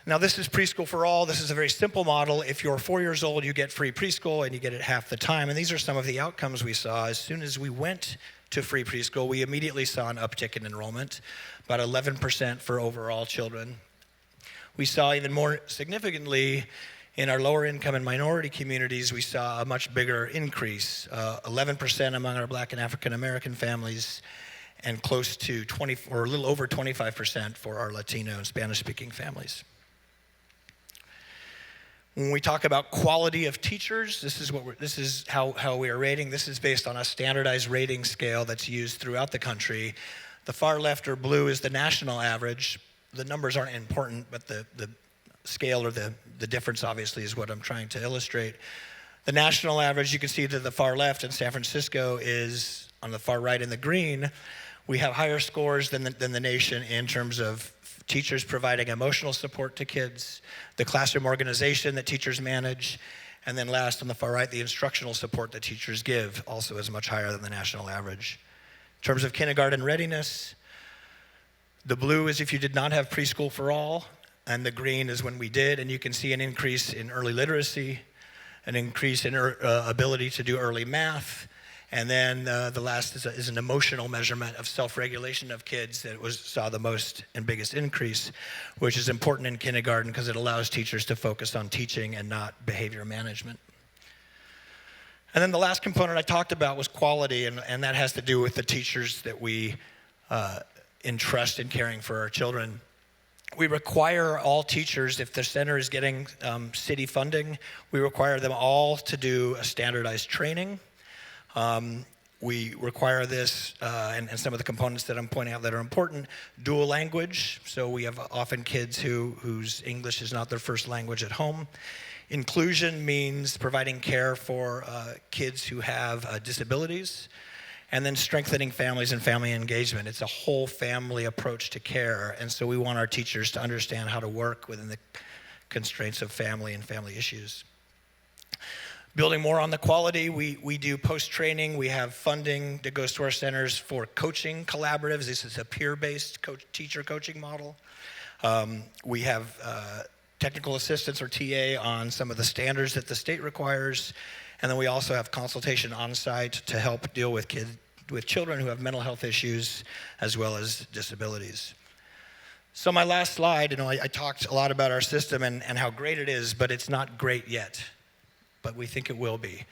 Now, this is preschool for all. This is a very simple model. If you're 4 years old, you get free preschool, and you get it half the time. And these are some of the outcomes we saw. As soon as we went to free preschool, we immediately saw an uptick in enrollment, about 11% for overall children. We saw even more significantly in our lower income and minority communities, we saw a much bigger increase, 11% among our Black and African American families, and close to 20, or a little over 25% for our Latino and Spanish-speaking families. When we talk about quality of teachers, this is how we are rating. This is based on a standardized rating scale that's used throughout the country. The far left, or blue, is the national average. The numbers aren't important, but the scale, or the difference, obviously, is what I'm trying to illustrate. The national average, you can see to the far left in San Francisco, is on the far right in the green. We have higher scores than the nation in terms of teachers providing emotional support to kids, the classroom organization that teachers manage, and then last on the far right, the instructional support that teachers give also is much higher than the national average. In terms of kindergarten readiness, the blue is if you did not have preschool for all, and the green is when we did, and you can see an increase in early literacy, an increase in ability to do early math, and then the last is an emotional measurement of self-regulation of kids that saw the most and biggest increase, which is important in kindergarten because it allows teachers to focus on teaching and not behavior management. And then the last component I talked about was quality, and that has to do with the teachers that we entrust in caring for our children. We require all teachers, if the center is getting city funding, we require them all to do a standardized training. We require this, and some of the components that I'm pointing out that are important, dual language. So we have often kids whose English is not their first language at home. Inclusion means providing care for kids who have disabilities. And then strengthening families and family engagement. It's a whole family approach to care. And so we want our teachers to understand how to work within the constraints of family and family issues. Building more on the quality, we do post-training. We have funding that goes to our centers for coaching collaboratives. This is a peer-based teacher coaching model. We have technical assistance, or TA, on some of the standards that the state requires. And then we also have consultation on site to help deal with children who have mental health issues as well as disabilities. So my last slide, I talked a lot about our system and how great it is, but it's not great yet, but we think it will be.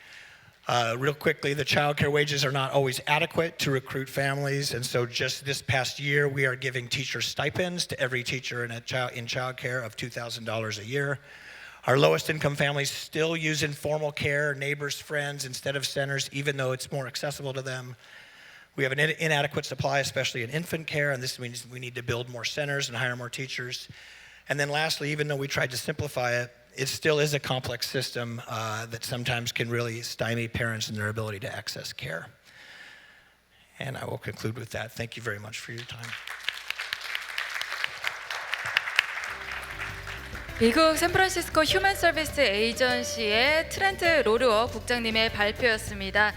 Real quickly, the child care wages are not always adequate to recruit families, and so just this past year, we are giving teacher stipends to every teacher in child care of $2,000 a year. Our lowest income families still use informal care, neighbors, friends, instead of centers, even though it's more accessible to them. We have an inadequate supply, especially in infant care, and this means we need to build more centers and hire more teachers. And then lastly, even though we tried to simplify it, it still is a complex system that sometimes can really stymie parents in their ability to access care. And I will conclude with that. Thank you very much for your time. 미국 샌프란시스코 휴먼 서비스 에이전시의 트렌트 로르워 국장님의 발표였습니다.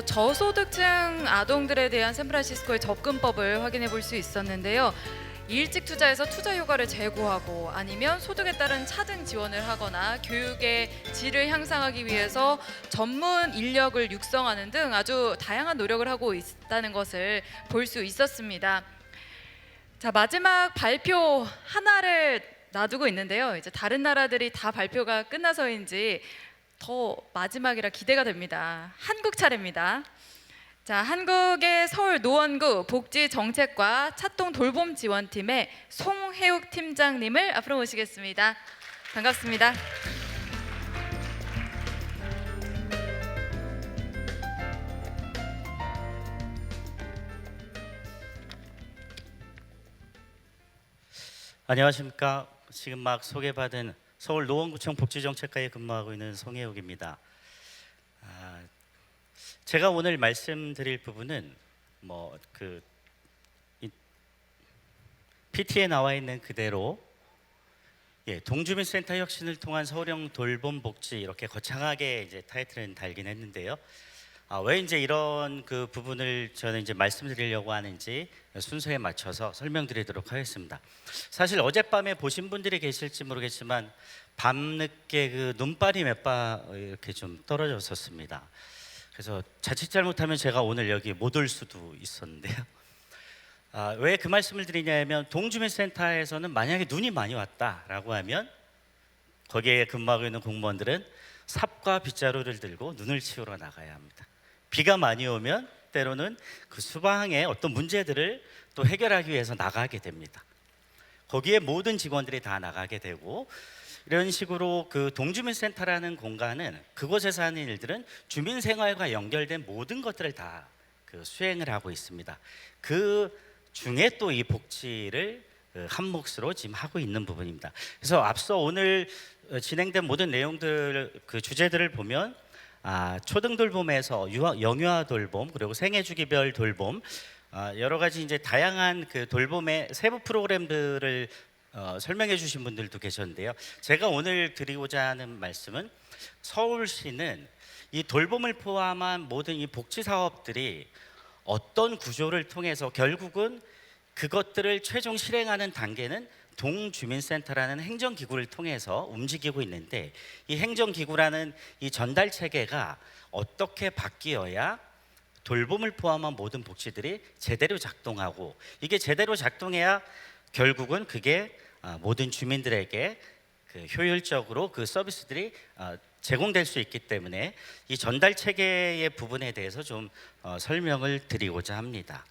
저소득층 아동들에 대한 샌프란시스코의 접근법을 확인해 볼 수 있었는데요. 일찍 투자해서 투자 효과를 제고하고, 아니면 소득에 따른 차등 지원을 하거나 교육의 질을 향상하기 위해서 전문 인력을 육성하는 등 아주 다양한 노력을 하고 있다는 것을 볼 수 있었습니다. 자, 마지막 발표 하나를 놔두고 있는데요. 이제 다른 나라들이 다 발표가 끝나서인지 더 마지막이라 기대가 됩니다. 한국 차례입니다. 자, 한국의 서울 노원구 복지정책과 차동 돌봄 지원팀의 송혜욱 팀장님을 앞으로 모시겠습니다. 반갑습니다. 안녕하십니까. 지금 막 소개받은 서울 노원구청 복지정책과에 근무하고 있는 송혜욱입니다. 제가 오늘 말씀드릴 부분은 PT에 나와 있는 그대로 예, 동주민센터 혁신을 통한 서울형 돌봄 복지 이렇게 거창하게 이제 타이틀은 달긴 했는데요. 왜 이제 이런 그 부분을 저는 이제 말씀드리려고 하는지 순서에 맞춰서 설명드리도록 하겠습니다. 사실 어젯밤에 보신 분들이 계실지 모르겠지만 밤늦게 그 눈발이 몇 바 이렇게 좀 떨어졌었습니다. 그래서 자칫 잘못하면 제가 오늘 여기 못 올 수도 있었는데요. 왜 그 말씀을 드리냐면 동주민센터에서는 만약에 눈이 많이 왔다라고 하면 거기에 근무하고 있는 공무원들은 삽과 빗자루를 들고 눈을 치우러 나가야 합니다. 비가 많이 오면 때로는 그 수방의 어떤 문제들을 또 해결하기 위해서 나가게 됩니다. 거기에 모든 직원들이 다 나가게 되고 이런 식으로 그 동주민센터라는 공간은 그곳에서 하는 일들은 주민 생활과 연결된 모든 것들을 다 그 수행을 하고 있습니다. 그 중에 또 이 복지를 한 몫으로 지금 하고 있는 부분입니다. 그래서 앞서 오늘 진행된 모든 내용들 그 주제들을 보면 초등 돌봄에서 영유아 돌봄 그리고 생애 주기별 돌봄 여러 가지 이제 다양한 그 돌봄의 세부 프로그램들을 설명해 주신 분들도 계셨는데요. 제가 오늘 드리고자 하는 말씀은 서울시는 이 돌봄을 포함한 모든 이 복지 사업들이 어떤 구조를 통해서 결국은 그것들을 최종 실행하는 단계는 동주민센터라는 행정기구를 통해서 움직이고 있는데 이 행정기구라는 이 전달 체계가 어떻게 바뀌어야 돌봄을 포함한 모든 복지들이 제대로 작동하고 이게 제대로 작동해야 결국은 그게 모든 주민들에게 그 효율적으로 그 서비스들이 제공될 수 있기 때문에 이 전달 체계의 부분에 대해서 좀 설명을 드리고자 합니다.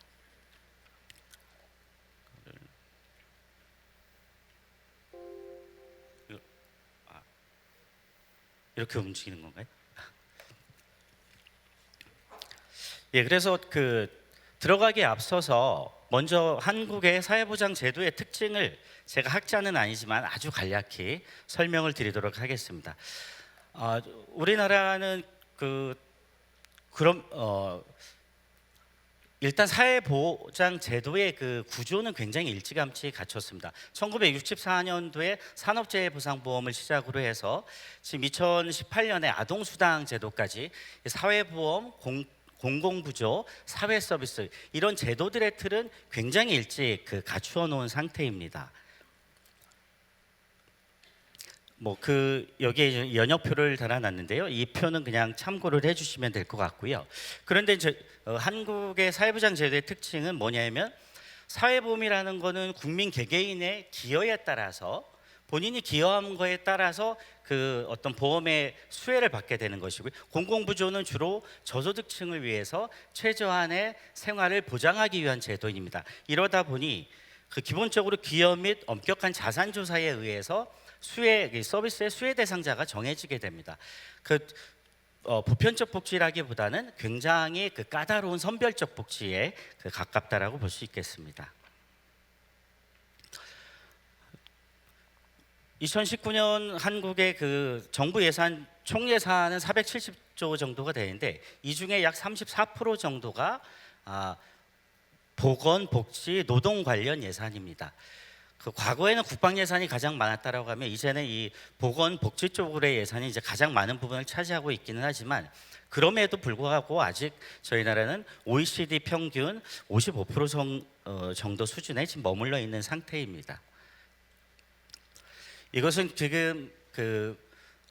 이렇게 움직이는 건가요? 예, 그래서 그 들어가기에 앞서서 먼저 한국의 사회보장 제도의 특징을 제가 학자는 아니지만 아주 간략히 설명을 드리도록 하겠습니다. 우리나라는 일단 사회보장 제도의 그 구조는 굉장히 일찌감치 갖췄습니다. 1964년도에 산업재해보상보험을 시작으로 해서 지금 2018년에 아동수당 제도까지 사회보험, 공공부조, 사회서비스 이런 제도들의 틀은 굉장히 일찍 갖추어 놓은 상태입니다. 여기에 연역표를 달아놨는데요. 이 표는 그냥 참고를 해주시면 될 것 같고요. 그런데 한국의 사회보장 제도의 특징은 뭐냐면 사회보험이라는 거는 국민 개개인의 기여에 따라서 본인이 기여한 거에 따라서 그 어떤 보험의 수혜를 받게 되는 것이고요. 공공부조는 주로 저소득층을 위해서 최저한의 생활을 보장하기 위한 제도입니다. 이러다 보니 그 기본적으로 기여 및 엄격한 자산 조사에 의해서 서비스의 수혜 대상자가 정해지게 됩니다. 보편적 복지라기보다는 굉장히 까다로운 선별적 복지에 가깝다라고 볼 수 있겠습니다. 2019년 한국의 정부 예산 총 예산은 470조 정도가 되는데 이 중에 약 34% 정도가 보건, 복지, 노동 관련 예산입니다. 과거에는 국방 예산이 가장 많았다라고 하면 이제는 이 보건, 복지 쪽으로의 예산이 이제 가장 많은 부분을 차지하고 있기는 하지만 그럼에도 불구하고 아직 저희 나라는 OECD 평균 55% 정도 수준에 지금 머물러 있는 상태입니다. 이것은 지금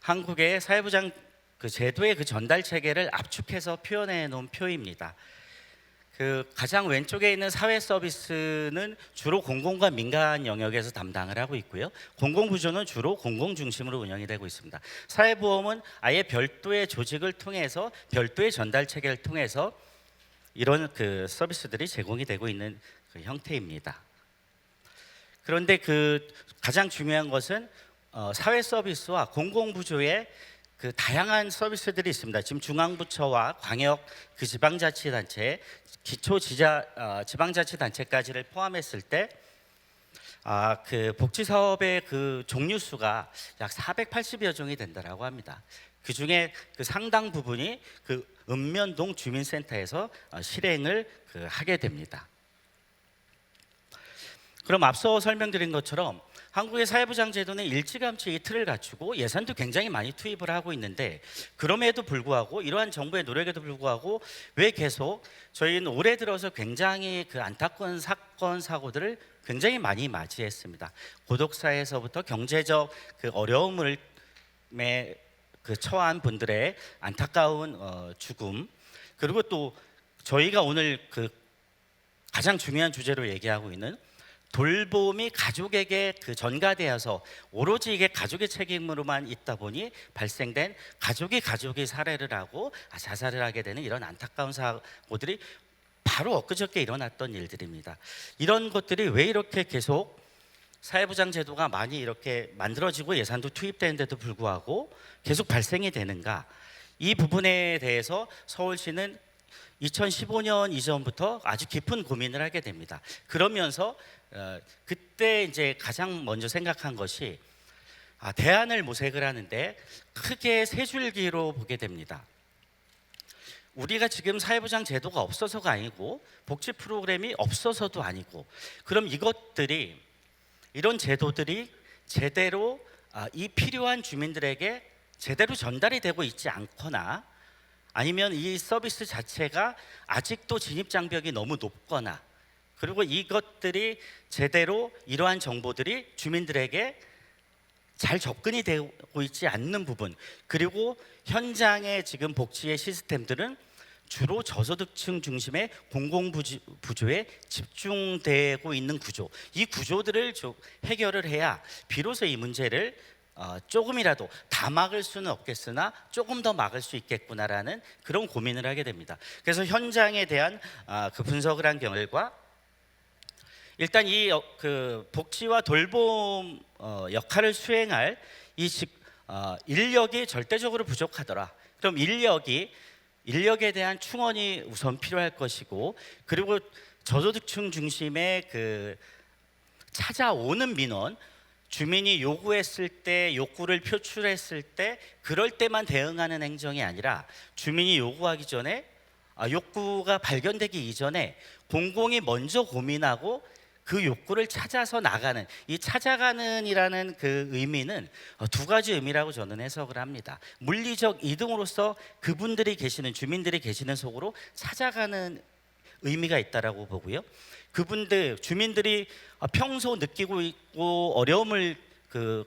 한국의 사회보장 제도의 전달 체계를 압축해서 표현해 놓은 표입니다. 가장 왼쪽에 있는 사회 서비스는 주로 공공과 민간 영역에서 담당을 하고 있고요. 공공부조는 주로 공공 중심으로 운영이 되고 있습니다. 사회보험은 아예 별도의 조직을 통해서 별도의 전달 체계를 통해서 이런 서비스들이 제공이 되고 있는 형태입니다. 그런데 가장 중요한 것은 사회 서비스와 공공부조의 다양한 서비스들이 있습니다. 지금 중앙부처와 광역 지방자치단체, 지방자치단체까지를 포함했을 때 복지 사업의 종류 수가 약 480여 종이 된다라고 합니다. 그 중에 상당 부분이 읍면동 주민센터에서 실행을 하게 됩니다. 그럼 앞서 설명드린 것처럼 한국의 사회보장 제도는 일찌감치 이 틀을 갖추고 예산도 굉장히 많이 투입을 하고 있는데 그럼에도 불구하고 이러한 정부의 노력에도 불구하고 왜 계속 저희는 올해 들어서 굉장히 그 안타까운 사건 사고들을 굉장히 많이 맞이했습니다. 고독사에서부터 경제적 그 어려움을 그 처한 분들의 안타까운 죽음, 그리고 또 저희가 오늘 그 가장 중요한 주제로 얘기하고 있는 돌봄이 가족에게 그 전가되어서 오로지 이게 가족의 책임으로만 있다 보니 발생된 가족이 사례를 하고 자살을 하게 되는 이런 안타까운 사고들이 바로 엊그저께 일어났던 일들입니다. 이런 것들이 왜 이렇게 계속 사회보장 제도가 많이 이렇게 만들어지고 예산도 투입되는데도 불구하고 계속 발생이 되는가? 이 부분에 대해서 서울시는 2015년 이전부터 아주 깊은 고민을 하게 됩니다. 그러면서 그때 이제 가장 먼저 생각한 것이 대안을 모색을 하는데 크게 세 줄기로 보게 됩니다. 우리가 지금 사회보장 제도가 없어서가 아니고 복지 프로그램이 없어서도 아니고, 그럼 이런 제도들이 제대로 이 필요한 주민들에게 제대로 전달이 되고 있지 않거나, 아니면 이 서비스 자체가 아직도 진입 장벽이 너무 높거나, 그리고 이것들이 제대로 이러한 정보들이 주민들에게 잘 접근이 되고 있지 않는 부분, 그리고 현장의 지금 복지의 시스템들은 주로 저소득층 중심의 공공부조에 집중되고 있는 구조, 이 구조들을 해결을 해야 비로소 이 문제를 조금이라도 다 막을 수는 없겠으나 조금 더 막을 수 있겠구나라는 그런 고민을 하게 됩니다. 그래서 현장에 대한 그 분석을 한 결과, 일단 이 복지와 돌봄 역할을 수행할 이 인력이 절대적으로 부족하더라. 그럼 인력에 대한 충원이 우선 필요할 것이고, 그리고 저소득층 중심의 그 찾아오는 민원, 주민이 요구했을 때, 욕구를 표출했을 때 그럴 때만 대응하는 행정이 아니라 주민이 요구하기 전에, 욕구가 발견되기 이전에 공공이 먼저 고민하고 그 욕구를 찾아서 나가는, 이 찾아가는이라는 그 의미는 두 가지 의미라고 저는 해석을 합니다. 물리적 이동으로서 그분들이 계시는, 주민들이 계시는 속으로 찾아가는 의미가 있다라고 보고요. 주민들이 평소 느끼고 있고 어려움을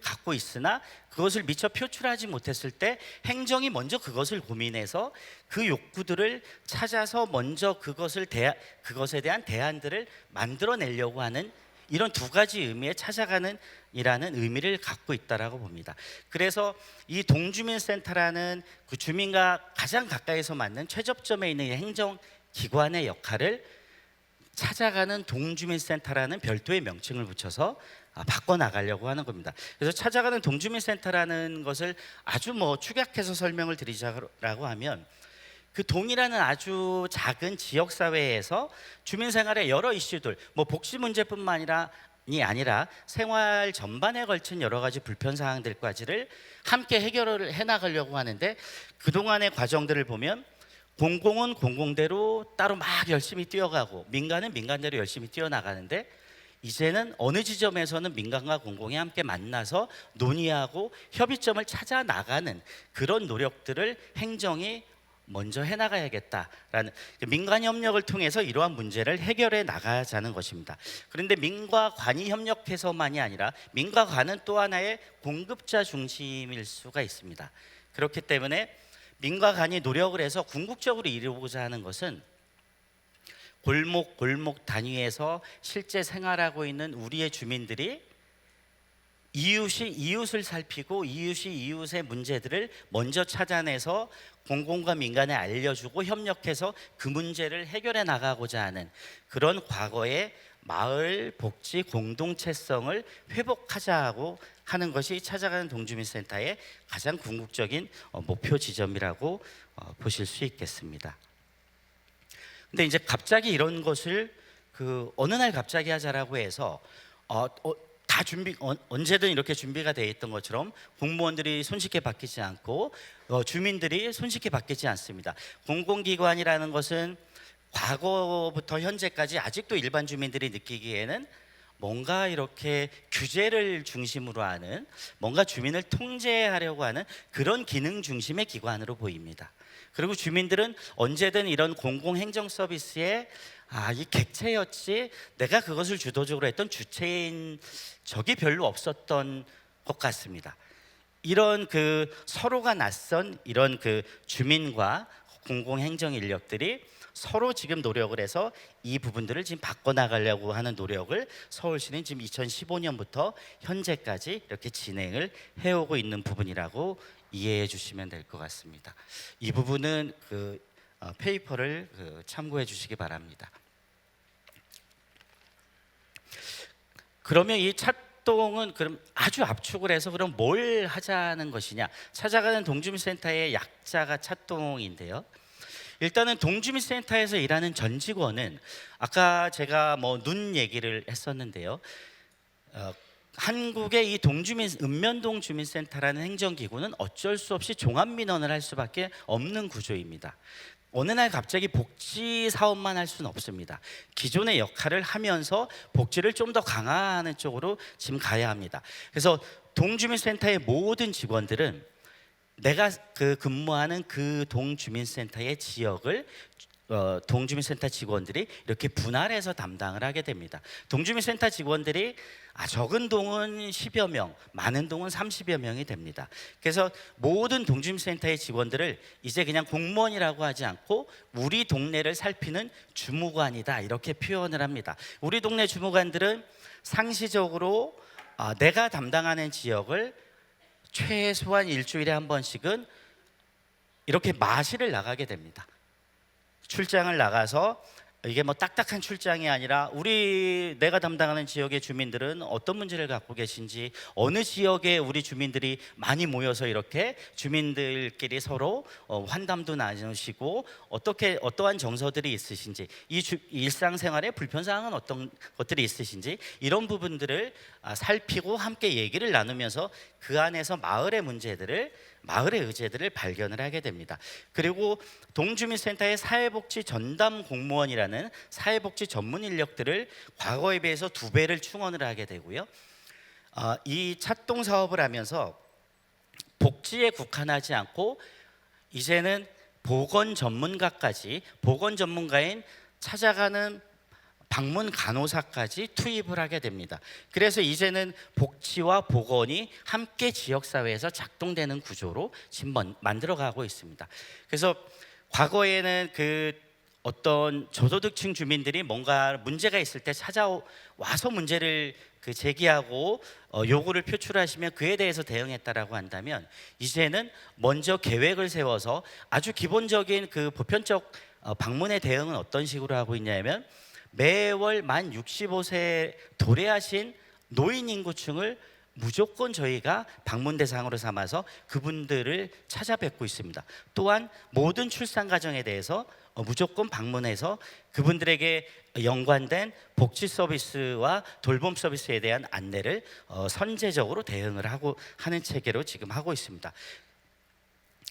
갖고 있으나 그것을 미처 표출하지 못했을 때 행정이 먼저 그것을 고민해서 그 욕구들을 찾아서 먼저 그것에 대한 대안들을 만들어내려고 하는, 이런 두 가지 의미의 찾아가는 이라는 의미를 갖고 있다라고 봅니다. 그래서 이 동주민센터라는 그 주민과 가장 가까이서 맞는 최접점에 있는 행정기관의 역할을 찾아가는 동주민센터라는 별도의 명칭을 붙여서 바꿔나가려고 하는 겁니다. 그래서 찾아가는 동주민센터라는 것을 아주 축약해서 설명을 드리자고 하면, 그 동이라는 아주 작은 지역사회에서 주민생활의 여러 이슈들, 복지 문제뿐만 아니라 생활 전반에 걸친 여러 가지 불편사항들까지를 함께 해결을 해나가려고 하는데, 그동안의 과정들을 보면 공공은 공공대로 따로 막 열심히 뛰어가고 민간은 민간대로 열심히 뛰어나가는데, 이제는 어느 지점에서는 민간과 공공이 함께 만나서 논의하고 협의점을 찾아 나가는 그런 노력들을 행정이 먼저 해나가야겠다라는, 민간 협력을 통해서 이러한 문제를 해결해 나가자는 것입니다. 그런데 민과 관이 협력해서만이 아니라 민과 관은 또 하나의 공급자 중심일 수가 있습니다. 그렇기 때문에 민과 관이 노력을 해서 궁극적으로 이루고자 하는 것은 골목 단위에서 실제 생활하고 있는 우리의 주민들이 이웃이 이웃을 살피고 이웃이 이웃의 문제들을 먼저 찾아내서 공공과 민간에 알려주고 협력해서 그 문제를 해결해 나가고자 하는 그런 과거의 마을 복지 공동체성을 회복하자고 하는 것이 찾아가는 동주민센터의 가장 궁극적인 목표 지점이라고 보실 수 있겠습니다. 근데 이제 갑자기 이런 것을 어느 날 갑자기 하자라고 해서 다 언제든 이렇게 준비가 돼 있던 것처럼 공무원들이 손쉽게 바뀌지 않고 주민들이 손쉽게 바뀌지 않습니다. 공공기관이라는 것은 과거부터 현재까지 아직도 일반 주민들이 느끼기에는 뭔가 이렇게 규제를 중심으로 하는, 뭔가 주민을 통제하려고 하는 그런 기능 중심의 기관으로 보입니다. 그리고 주민들은 언제든 이런 공공행정 서비스에 이 객체였지 내가 그것을 주도적으로 했던 주체인 적이 별로 없었던 것 같습니다. 이런 그 서로가 낯선 이런 그 주민과 공공행정 인력들이 서로 지금 노력을 해서 이 부분들을 지금 바꿔나가려고 하는 노력을 서울시는 지금 2015년부터 현재까지 이렇게 진행을 해오고 있는 부분이라고 이해해 주시면 될 것 같습니다. 이 부분은 그 페이퍼를 참고해 주시기 바랍니다. 그러면 이 차동은 그럼 아주 압축을 해서 그럼 뭘 하자는 것이냐? 찾아가는 동주민센터의 약자가 차동인데요. 일단은 동주민센터에서 일하는 전 직원은 아까 제가 뭐 눈 얘기를 했었는데요. 한국의 이 읍면동 주민센터라는 행정기구는 어쩔 수 없이 종합민원을 할 수밖에 없는 구조입니다. 어느 날 갑자기 복지 사업만 할 수는 없습니다. 기존의 역할을 하면서 복지를 좀 더 강화하는 쪽으로 지금 가야 합니다. 그래서 동주민센터의 모든 직원들은 내가 근무하는 그 동주민센터의 지역을 동주민센터 직원들이 이렇게 분할해서 담당을 하게 됩니다. 동주민센터 직원들이 적은 동은 10여 명, 많은 동은 30여 명이 됩니다. 그래서 모든 동주민센터의 직원들을 이제 그냥 공무원이라고 하지 않고 우리 동네를 살피는 주무관이다 이렇게 표현을 합니다. 우리 동네 주무관들은 상시적으로 내가 담당하는 지역을 최소한 일주일에 한 번씩은 이렇게 마실을 나가게 됩니다. 출장을 나가서 이게 뭐 딱딱한 출장이 아니라 내가 담당하는 지역의 주민들은 어떤 문제를 갖고 계신지, 어느 지역에 우리 주민들이 많이 모여서 이렇게 주민들끼리 서로 환담도 나누시고 어떠한 정서들이 있으신지, 일상생활에 불편사항은 어떤 것들이 있으신지 이런 부분들을 살피고 함께 얘기를 나누면서 그 안에서 마을의 의제들을 발견을 하게 됩니다. 그리고 동주민센터의 사회복지 전담 공무원이라는 사회복지 전문 인력들을 과거에 비해서 2배를 충원을 하게 되고요. 이 차동 사업을 하면서 복지에 국한하지 않고 이제는 보건 전문가인 찾아가는 방문 간호사까지 투입을 하게 됩니다. 그래서 이제는 복지와 보건이 함께 지역사회에서 작동되는 구조로 지금 만들어가고 있습니다. 그래서 과거에는 어떤 저소득층 주민들이 뭔가 문제가 있을 때 찾아와서 문제를 제기하고 요구를 표출하시면 그에 대해서 대응했다라고 한다면, 이제는 먼저 계획을 세워서 아주 기본적인 보편적 방문의 대응은 어떤 식으로 하고 있냐면, 매월 만 65세 도래하신 노인 인구층을 무조건 저희가 방문 대상으로 삼아서 그분들을 찾아뵙고 있습니다. 또한 모든 출산 가정에 대해서 무조건 방문해서 그분들에게 연관된 복지 서비스와 돌봄 서비스에 대한 안내를 선제적으로 대응을 하는 체계로 지금 하고 있습니다.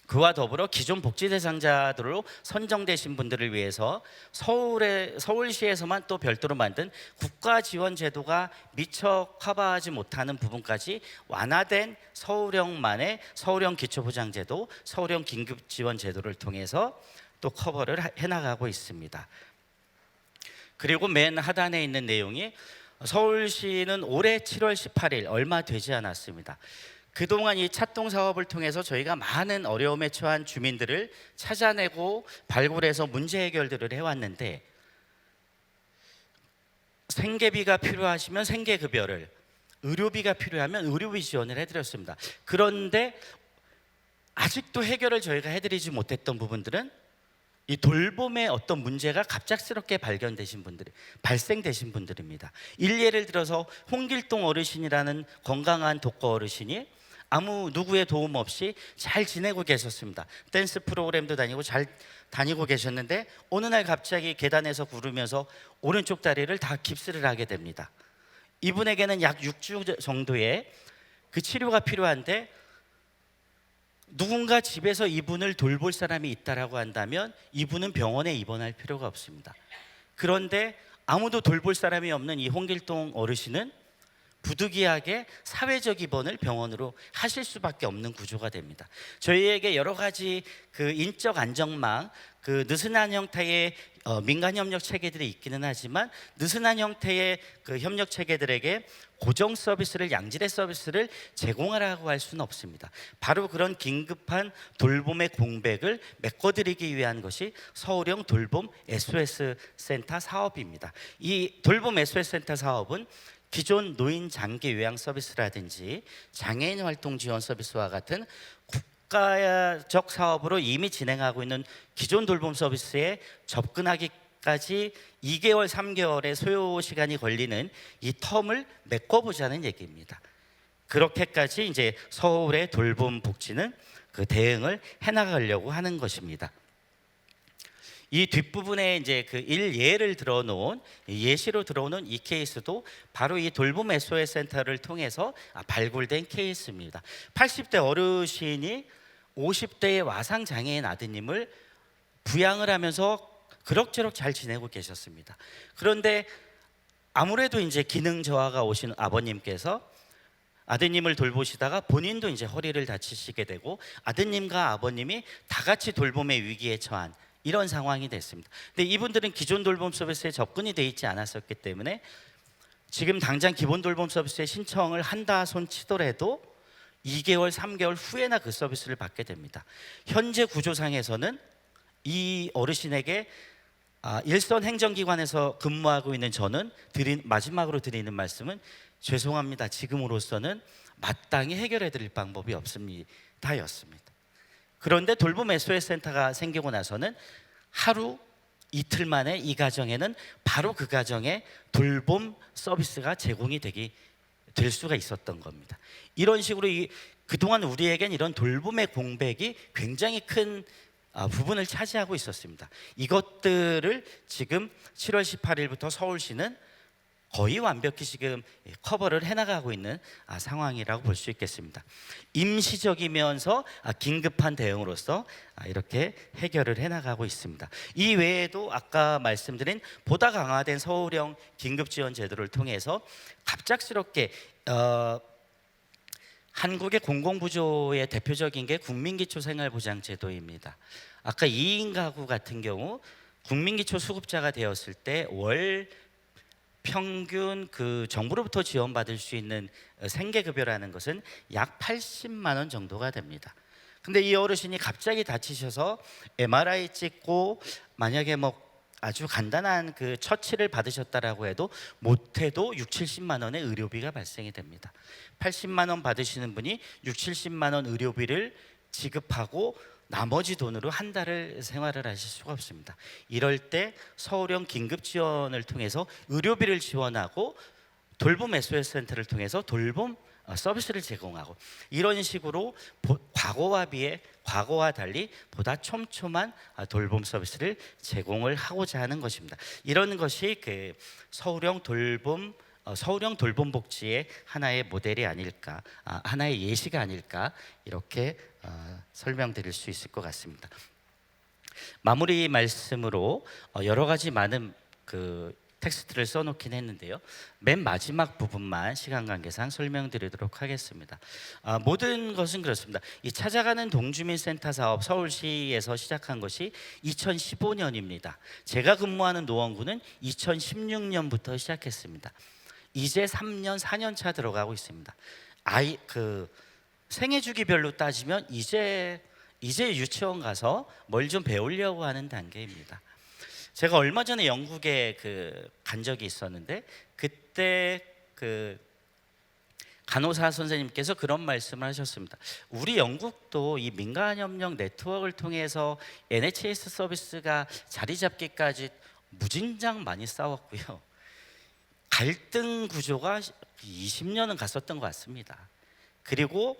그와 더불어 기존 복지 대상자들로 선정되신 분들을 위해서 서울시에서만 또 별도로 만든 국가 지원 제도가 미처 커버하지 못하는 부분까지 완화된 서울형만의 서울형 기초보장제도, 서울형 긴급지원제도를 통해서 또 커버를 해나가고 있습니다. 그리고 맨 하단에 있는 내용이 서울시는 올해 7월 18일 얼마 되지 않았습니다. 그동안 이 차동 사업을 통해서 저희가 많은 어려움에 처한 주민들을 찾아내고 발굴해서 문제 해결들을 해왔는데, 생계비가 필요하시면 생계급여를, 의료비가 필요하면 의료비 지원을 해드렸습니다. 그런데 아직도 해결을 저희가 해드리지 못했던 부분들은 이 돌봄의 어떤 문제가 갑작스럽게 발생되신 분들입니다. 예를 들어서 홍길동 어르신이라는 건강한 독거 어르신이 아무 누구의 도움 없이 잘 지내고 계셨습니다. 댄스 프로그램도 다니고 잘 다니고 계셨는데 어느 날 갑자기 계단에서 구르면서 오른쪽 다리를 다 깁스를 하게 됩니다. 이분에게는 약 6주 정도의 그 치료가 필요한데 누군가 집에서 이분을 돌볼 사람이 있다라고 한다면 이분은 병원에 입원할 필요가 없습니다. 그런데 아무도 돌볼 사람이 없는 이 홍길동 어르신은 부득이하게 사회적 입원을 병원으로 하실 수밖에 없는 구조가 됩니다. 저희에게 여러 가지 그 인적 안정망, 그 느슨한 형태의 민간 협력 체계들이 있기는 하지만 느슨한 형태의 그 협력 체계들에게 고정 서비스를, 양질의 서비스를 제공하라고 할 수는 없습니다. 바로 그런 긴급한 돌봄의 공백을 메꿔드리기 위한 것이 서울형 돌봄 SOS 센터 사업입니다. 이 돌봄 SOS 센터 사업은 기존 노인 장기 요양 서비스라든지 장애인 활동 지원 서비스와 같은 국가적 사업으로 이미 진행하고 있는 기존 돌봄 서비스에 접근하기까지 2개월, 3개월의 소요 시간이 걸리는 이 텀을 메꿔보자는 얘기입니다. 그렇게까지 이제 서울의 돌봄 복지는 그 대응을 해나가려고 하는 것입니다. 이 뒷부분에 이제 그 일예를 들어놓은 예시로 들어오는 이 케이스도 바로 이 돌봄 SOS 센터를 통해서 발굴된 케이스입니다. 80대 어르신이 50대의 와상 장애인 아드님을 부양을 하면서 그럭저럭 잘 지내고 계셨습니다. 그런데 아무래도 이제 기능 저하가 오신 아버님께서 아드님을 돌보시다가 본인도 이제 허리를 다치시게 되고 아드님과 아버님이 다 같이 돌봄의 위기에 처한 이런 상황이 됐습니다. 근데 이분들은 기존 돌봄 서비스에 접근이 돼 있지 않았었기 때문에 지금 당장 기본 돌봄 서비스에 신청을 한다 손 치더라도 2개월, 3개월 후에나 그 서비스를 받게 됩니다. 현재 구조상에서는 이 어르신에게 일선 행정기관에서 근무하고 있는 저는 마지막으로 드리는 말씀은 죄송합니다. 지금으로서는 마땅히 해결해 드릴 방법이 없습니다 였습니다. 그런데 돌봄 SOS 센터가 생기고 나서는 하루 이틀 만에 이 가정에는 바로 그 가정에 돌봄 서비스가 제공이 될 수가 있었던 겁니다. 이런 식으로 그동안 우리에겐 이런 돌봄의 공백이 굉장히 큰 부분을 차지하고 있었습니다. 이것들을 지금 7월 18일부터 서울시는 거의 완벽히 지금 커버를 해나가고 있는 상황이라고 볼 수 있겠습니다. 임시적이면서 긴급한 대응으로서 이렇게 해결을 해나가고 있습니다. 이 외에도 아까 말씀드린 보다 강화된 서울형 긴급지원 제도를 통해서 갑작스럽게 한국의 공공부조의 대표적인 게 국민기초생활보장제도입니다. 아까 2인 가구 같은 경우 국민기초 수급자가 되었을 때 월 평균 그 정부로부터 지원받을 수 있는 생계급여라는 것은 약 80만 원 정도가 됩니다. 근데 이 어르신이 갑자기 다치셔서 MRI 찍고 만약에 뭐 아주 간단한 그 처치를 받으셨다라고 해도 못해도 6, 70만 원의 의료비가 발생이 됩니다. 80만 원 받으시는 분이 6, 70만 원 의료비를 지급하고 나머지 돈으로 한 달을 생활을 하실 수가 없습니다. 이럴 때 서울형 긴급지원을 통해서 의료비를 지원하고 돌봄 SOS 센터를 통해서 돌봄 서비스를 제공하고 이런 식으로 과거와 달리 보다 촘촘한 돌봄 서비스를 제공을 하고자 하는 것입니다. 이런 것이 그 서울형 돌봄 복지의 하나의 모델이 아닐까, 하나의 예시가 아닐까 이렇게 설명드릴 수 있을 것 같습니다. 마무리 말씀으로 여러 가지 많은 그 텍스트를 써놓긴 했는데요. 맨 마지막 부분만 시간 관계상 설명드리도록 하겠습니다. 모든 것은 그렇습니다. 이 찾아가는 동주민센터 사업 서울시에서 시작한 것이 2015년입니다. 제가 근무하는 노원구는 2016년부터 시작했습니다. 이제 3년, 4년 차 들어가고 있습니다. 생애 주기별로 따지면 이제 유치원 가서 뭘 좀 배우려고 하는 단계입니다. 제가 얼마 전에 영국에 간 적이 있었는데 그때 그 간호사 선생님께서 그런 말씀을 하셨습니다. 우리 영국도 이 민간협력 네트워크를 통해서 NHS 서비스가 자리 잡기까지 무진장 많이 싸웠고요. 갈등 구조가 20년은 갔었던 것 같습니다. 그리고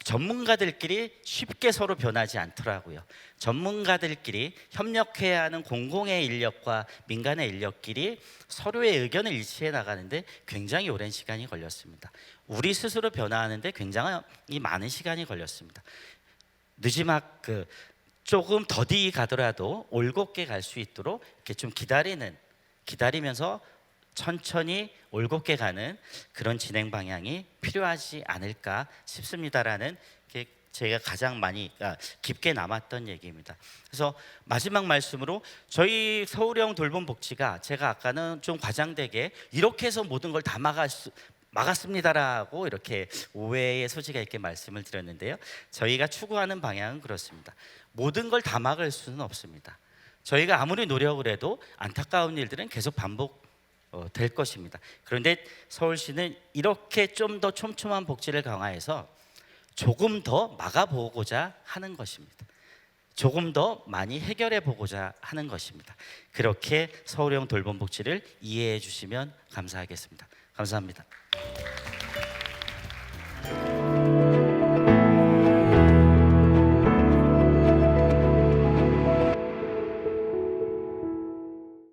전문가들끼리 쉽게 서로 변하지 않더라고요. 전문가들끼리 협력해야 하는 공공의 인력과 민간의 인력끼리 서로의 의견을 일치해 나가는데 굉장히 오랜 시간이 걸렸습니다. 우리 스스로 변화하는데 굉장히 많은 시간이 걸렸습니다. 느지막 조금 더디 가더라도 올곧게 갈 수 있도록 이렇게 좀 기다리면서 천천히 올곧게 가는 그런 진행 방향이 필요하지 않을까 싶습니다라는 게 제가 가장 많이 깊게 남았던 얘기입니다. 그래서 마지막 말씀으로 저희 서울형 돌봄복지가 제가 아까는 좀 과장되게 이렇게 해서 모든 걸 다 막았습니다라고 이렇게 오해의 소지가 있게 말씀을 드렸는데요. 저희가 추구하는 방향은 그렇습니다. 모든 걸 다 막을 수는 없습니다. 저희가 아무리 노력을 해도 안타까운 일들은 계속 될 것입니다. 그런데 서울시는 이렇게 좀 더 촘촘한 복지를 강화해서 조금 더 막아보고자 하는 것입니다. 조금 더 많이 해결해 보고자 하는 것입니다. 그렇게 서울형 돌봄복지를 이해해 주시면 감사하겠습니다. 감사합니다.